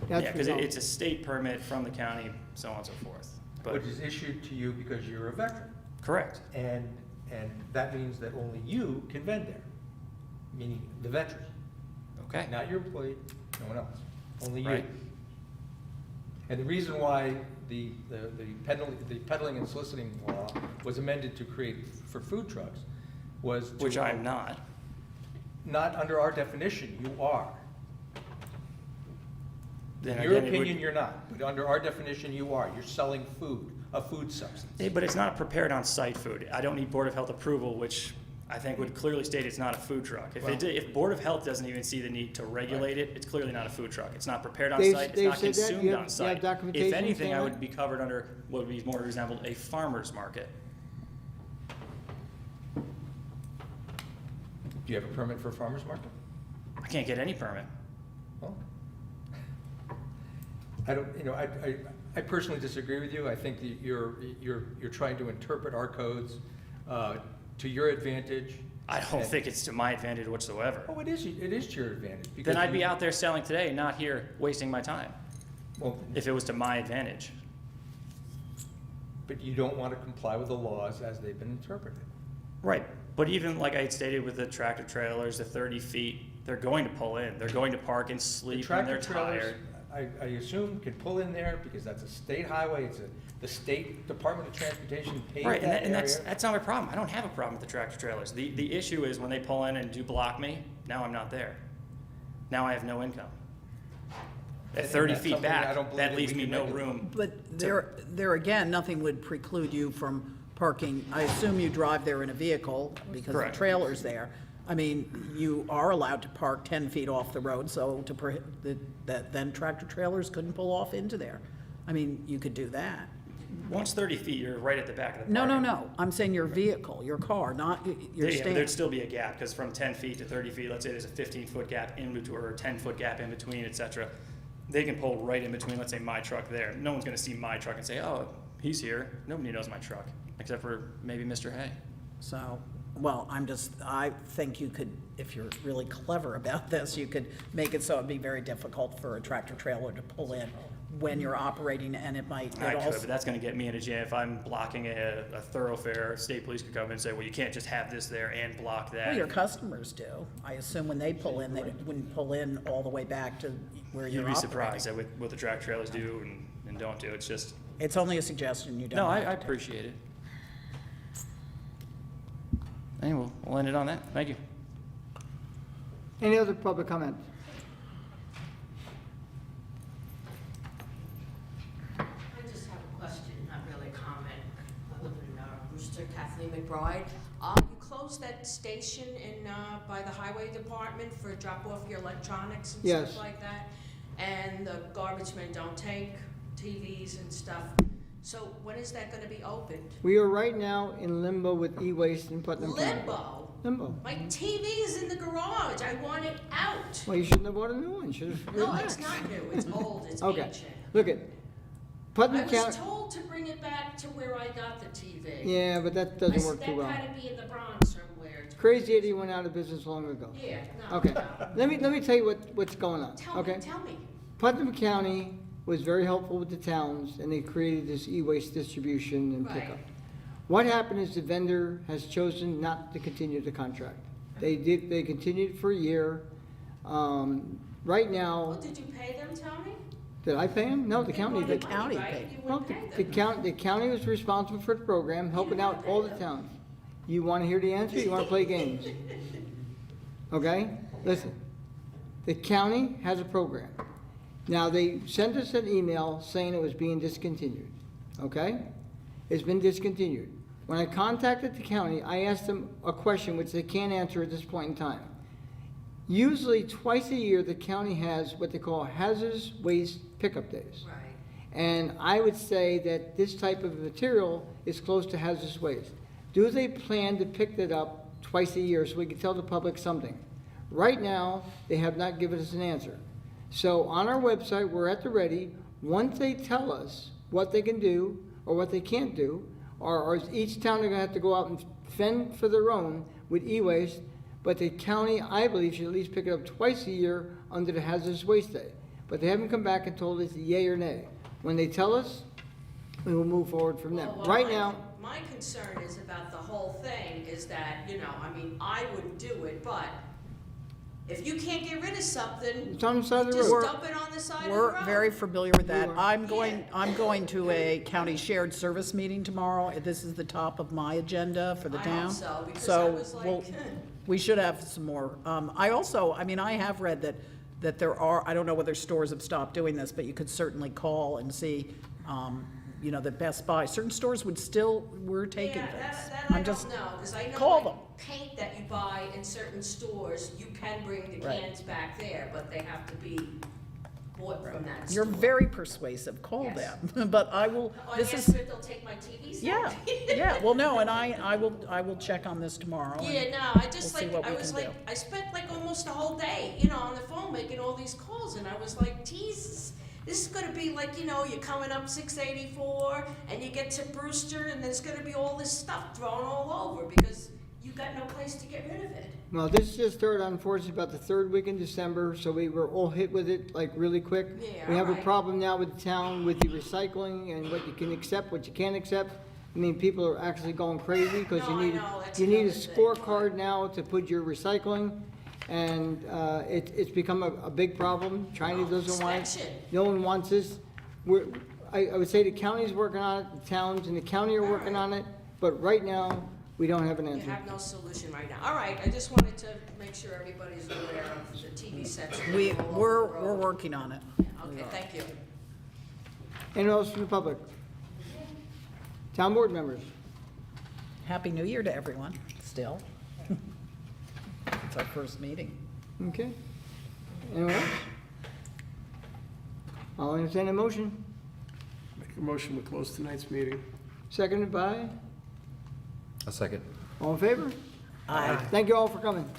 That's Yeah, because resolved. it's a state permit from the county, so on and so forth. But, Which is issued to you because you're a veteran. correct. And that means that only you can vend there, meaning the veteran, Okay. not your employee, no one else, only you. Right. And the reason why the peddling and soliciting law was amended to create for food trucks was to. Which I'm not. Not under our definition, you are. Then In your again, it would- opinion, you're not, but under our definition, you are. You're selling food, a food substance. But it's not prepared on-site food. I don't need Board of Health approval, which I think would clearly state it's not a food truck. If Board of Health doesn't even see the need to regulate it, it's clearly not a food truck. It's not prepared They've- on-site, it's they've not said that? consumed You have on-site. documentation If anything, saying I that? would be covered under what would be more resembled a farmer's market. Do you have a permit for a farmer's market? I can't get any permit. Well, I don't, I personally disagree with you. I think that you're trying to interpret our codes to your advantage. I don't think it's to my advantage whatsoever. Oh, it is to your advantage. because Then I'd be you- out there selling today, not here wasting my time, Well, if it was to my advantage. but you don't want to comply with the laws as they've been interpreted. Right, but even like I had stated with the tractor trailers, the 30 feet, they're going to pull in. They're going to park and The sleep when they're tractor trailers, tired. I assume, can pull in there because that's a state highway. The state Department of Transportation paved Right, that and area. that's not my problem. I don't have a problem with the tractor trailers. The issue is when they pull in and do block me, now I'm not there. Now I have no income. At And 30 that's feet something I back, don't believe that that leaves we me can no regulate. room. But there again, nothing would preclude you from parking. I assume you drive there in a vehicle because the Correct. trailer's there. I mean, you are allowed to park 10 feet off the road, so that then tractor trailers couldn't pull off into there. I mean, you could do that. Once 30 feet, you're right at the back of the No, parking. no. I'm saying your vehicle, your car, not your Yeah, but stand. there'd still be a gap, because from 10 feet to 30 feet, let's say there's a 15-foot gap in between, or a 10-foot gap in between, et cetera. They can pull right in between, let's say, my truck there. No one's gonna see my truck and say, oh, he's here. Nobody knows my truck, except for maybe Mr. Hay. So, well, I think you could, if you're really clever about this, you could make it so it'd be very difficult for a tractor trailer to pull in when you're operating, and it might, I it could, also. but that's gonna get me into jail. If I'm blocking a thoroughfare, state police could come in and say, well, you can't just have this there and block that. Well, your customers do. I assume when they pull in, they wouldn't pull in all the way back to where you're You'd be operating. surprised at what the track trailers do and don't do. It's just, It's only a suggestion, you don't. no, I have to take. appreciate it. Anyway, we'll end it on that. Thank you. Any other public comment? I just have a question, not really a comment. I live in Worcester, Kathleen McBride. You closed that station in, by the highway department for drop off your electronics and Yes. stuff like that? And the garbage men don't take TVs and stuff. So when is that gonna be opened? We are right now in limbo with e-waste in Putnam County. Limbo? Limbo. My TV is in the garage. I want it out. Well, you shouldn't have bought a new one, you should have. No, it's not new. It's old. It's Okay, ancient. look at, I Putnam was County, told to bring it back to where I got the TV. yeah, but that doesn't work too well. That gotta be in the Bronx somewhere. Crazy Eddie went out of business long ago. Yeah, no. Okay, no. let me tell you what's going on, Tell okay? me, tell me. Putnam County was very helpful with the towns, and they created this e-waste distribution and Right. pickup. What happened is the vendor has chosen not to continue the contract. They continued for a year. Right now, Well, did you pay them, Tony? did I pay him? No, the county You did. wanted county money, right? paid. You Well, wouldn't pay them. the county was responsible for the program, helping out all the towns. You wanna hear the answer, you wanna play games? Okay, listen, the county has a program. Now, they sent us an email saying it was being discontinued, okay? It's been discontinued. When I contacted the county, I asked them a question which they can't answer at this point in time. Usually, twice a year, the county has what they call hazardous waste pickup days. Right. And I would say that this type of material is close to hazardous waste. Do they plan to pick that up twice a year so we can tell the public something? Right now, they have not given us an answer. So on our website, we're at the ready. Once they tell us what they can do or what they can't do, or each town are gonna have to go out and fend for their own with e-waste, but the county, I believe, should at least pick it up twice a year under the hazardous waste day. But they haven't come back and told us yay or nay. When they tell us, we will move forward from there. Well, Right now, my concern is about the whole thing, is that, you know, I mean, I would do it, but if you can't get rid of something, it's on the side of the just road. dump it on the side of the road. We're very familiar with that. You are. I'm going to a county shared service meeting tomorrow. This is the top of my agenda for the I town. hope so, because I was we'll- like, we should have some more. I also, I mean, I have read that there are, I don't know whether stores have stopped doing this, but you could certainly call and see, you know, that Best Buy, certain stores were taking yeah, things. that I'm I just- don't know, because I know call like them. paint that you buy in certain stores, you can bring the Right. cans back there, but they have to be bought from that You're store. very persuasive, call Yes. them. But I will, Oh, and this yes, is, but they'll take my TV set? yeah, yeah, well, no, and I will check on this tomorrow. and- Yeah, no, I just we'll see like, what I we was can like, do. I spent like almost a whole day, you know, on the phone making all these calls, and I was like, Jesus, this is gonna be like, you know, you're coming up 684, and you get to Brewster, and there's gonna be all this stuff thrown all over, because you got no place to get rid of it. Well, this just started unfortunately about the third week in December, so we were all hit with it like really quick. Yeah, We have a alright. problem now with the town with the recycling and what you can accept, what you can't accept. I mean, people are actually going crazy because No, I you need, know, that's you need a another thing. scorecard now to put your recycling. And, it's become a big problem. China doesn't want it. Inspection. No one wants this. I would say the county's working on it, the towns and the county are working on it, but right now, we don't have an You answer. have no solution right now. All right, I just wanted to make sure everybody's aware of the TV sets. all over the We're road. working on it. Okay, thank you. Anyone else from the public? Town board members? Happy New Year to everyone, still. It's our first meeting. Okay. Anyone else? I'll entertain a motion. Make a motion, we close tonight's meeting. Seconded by? A second. All in favor? Aye. Thank you all for coming.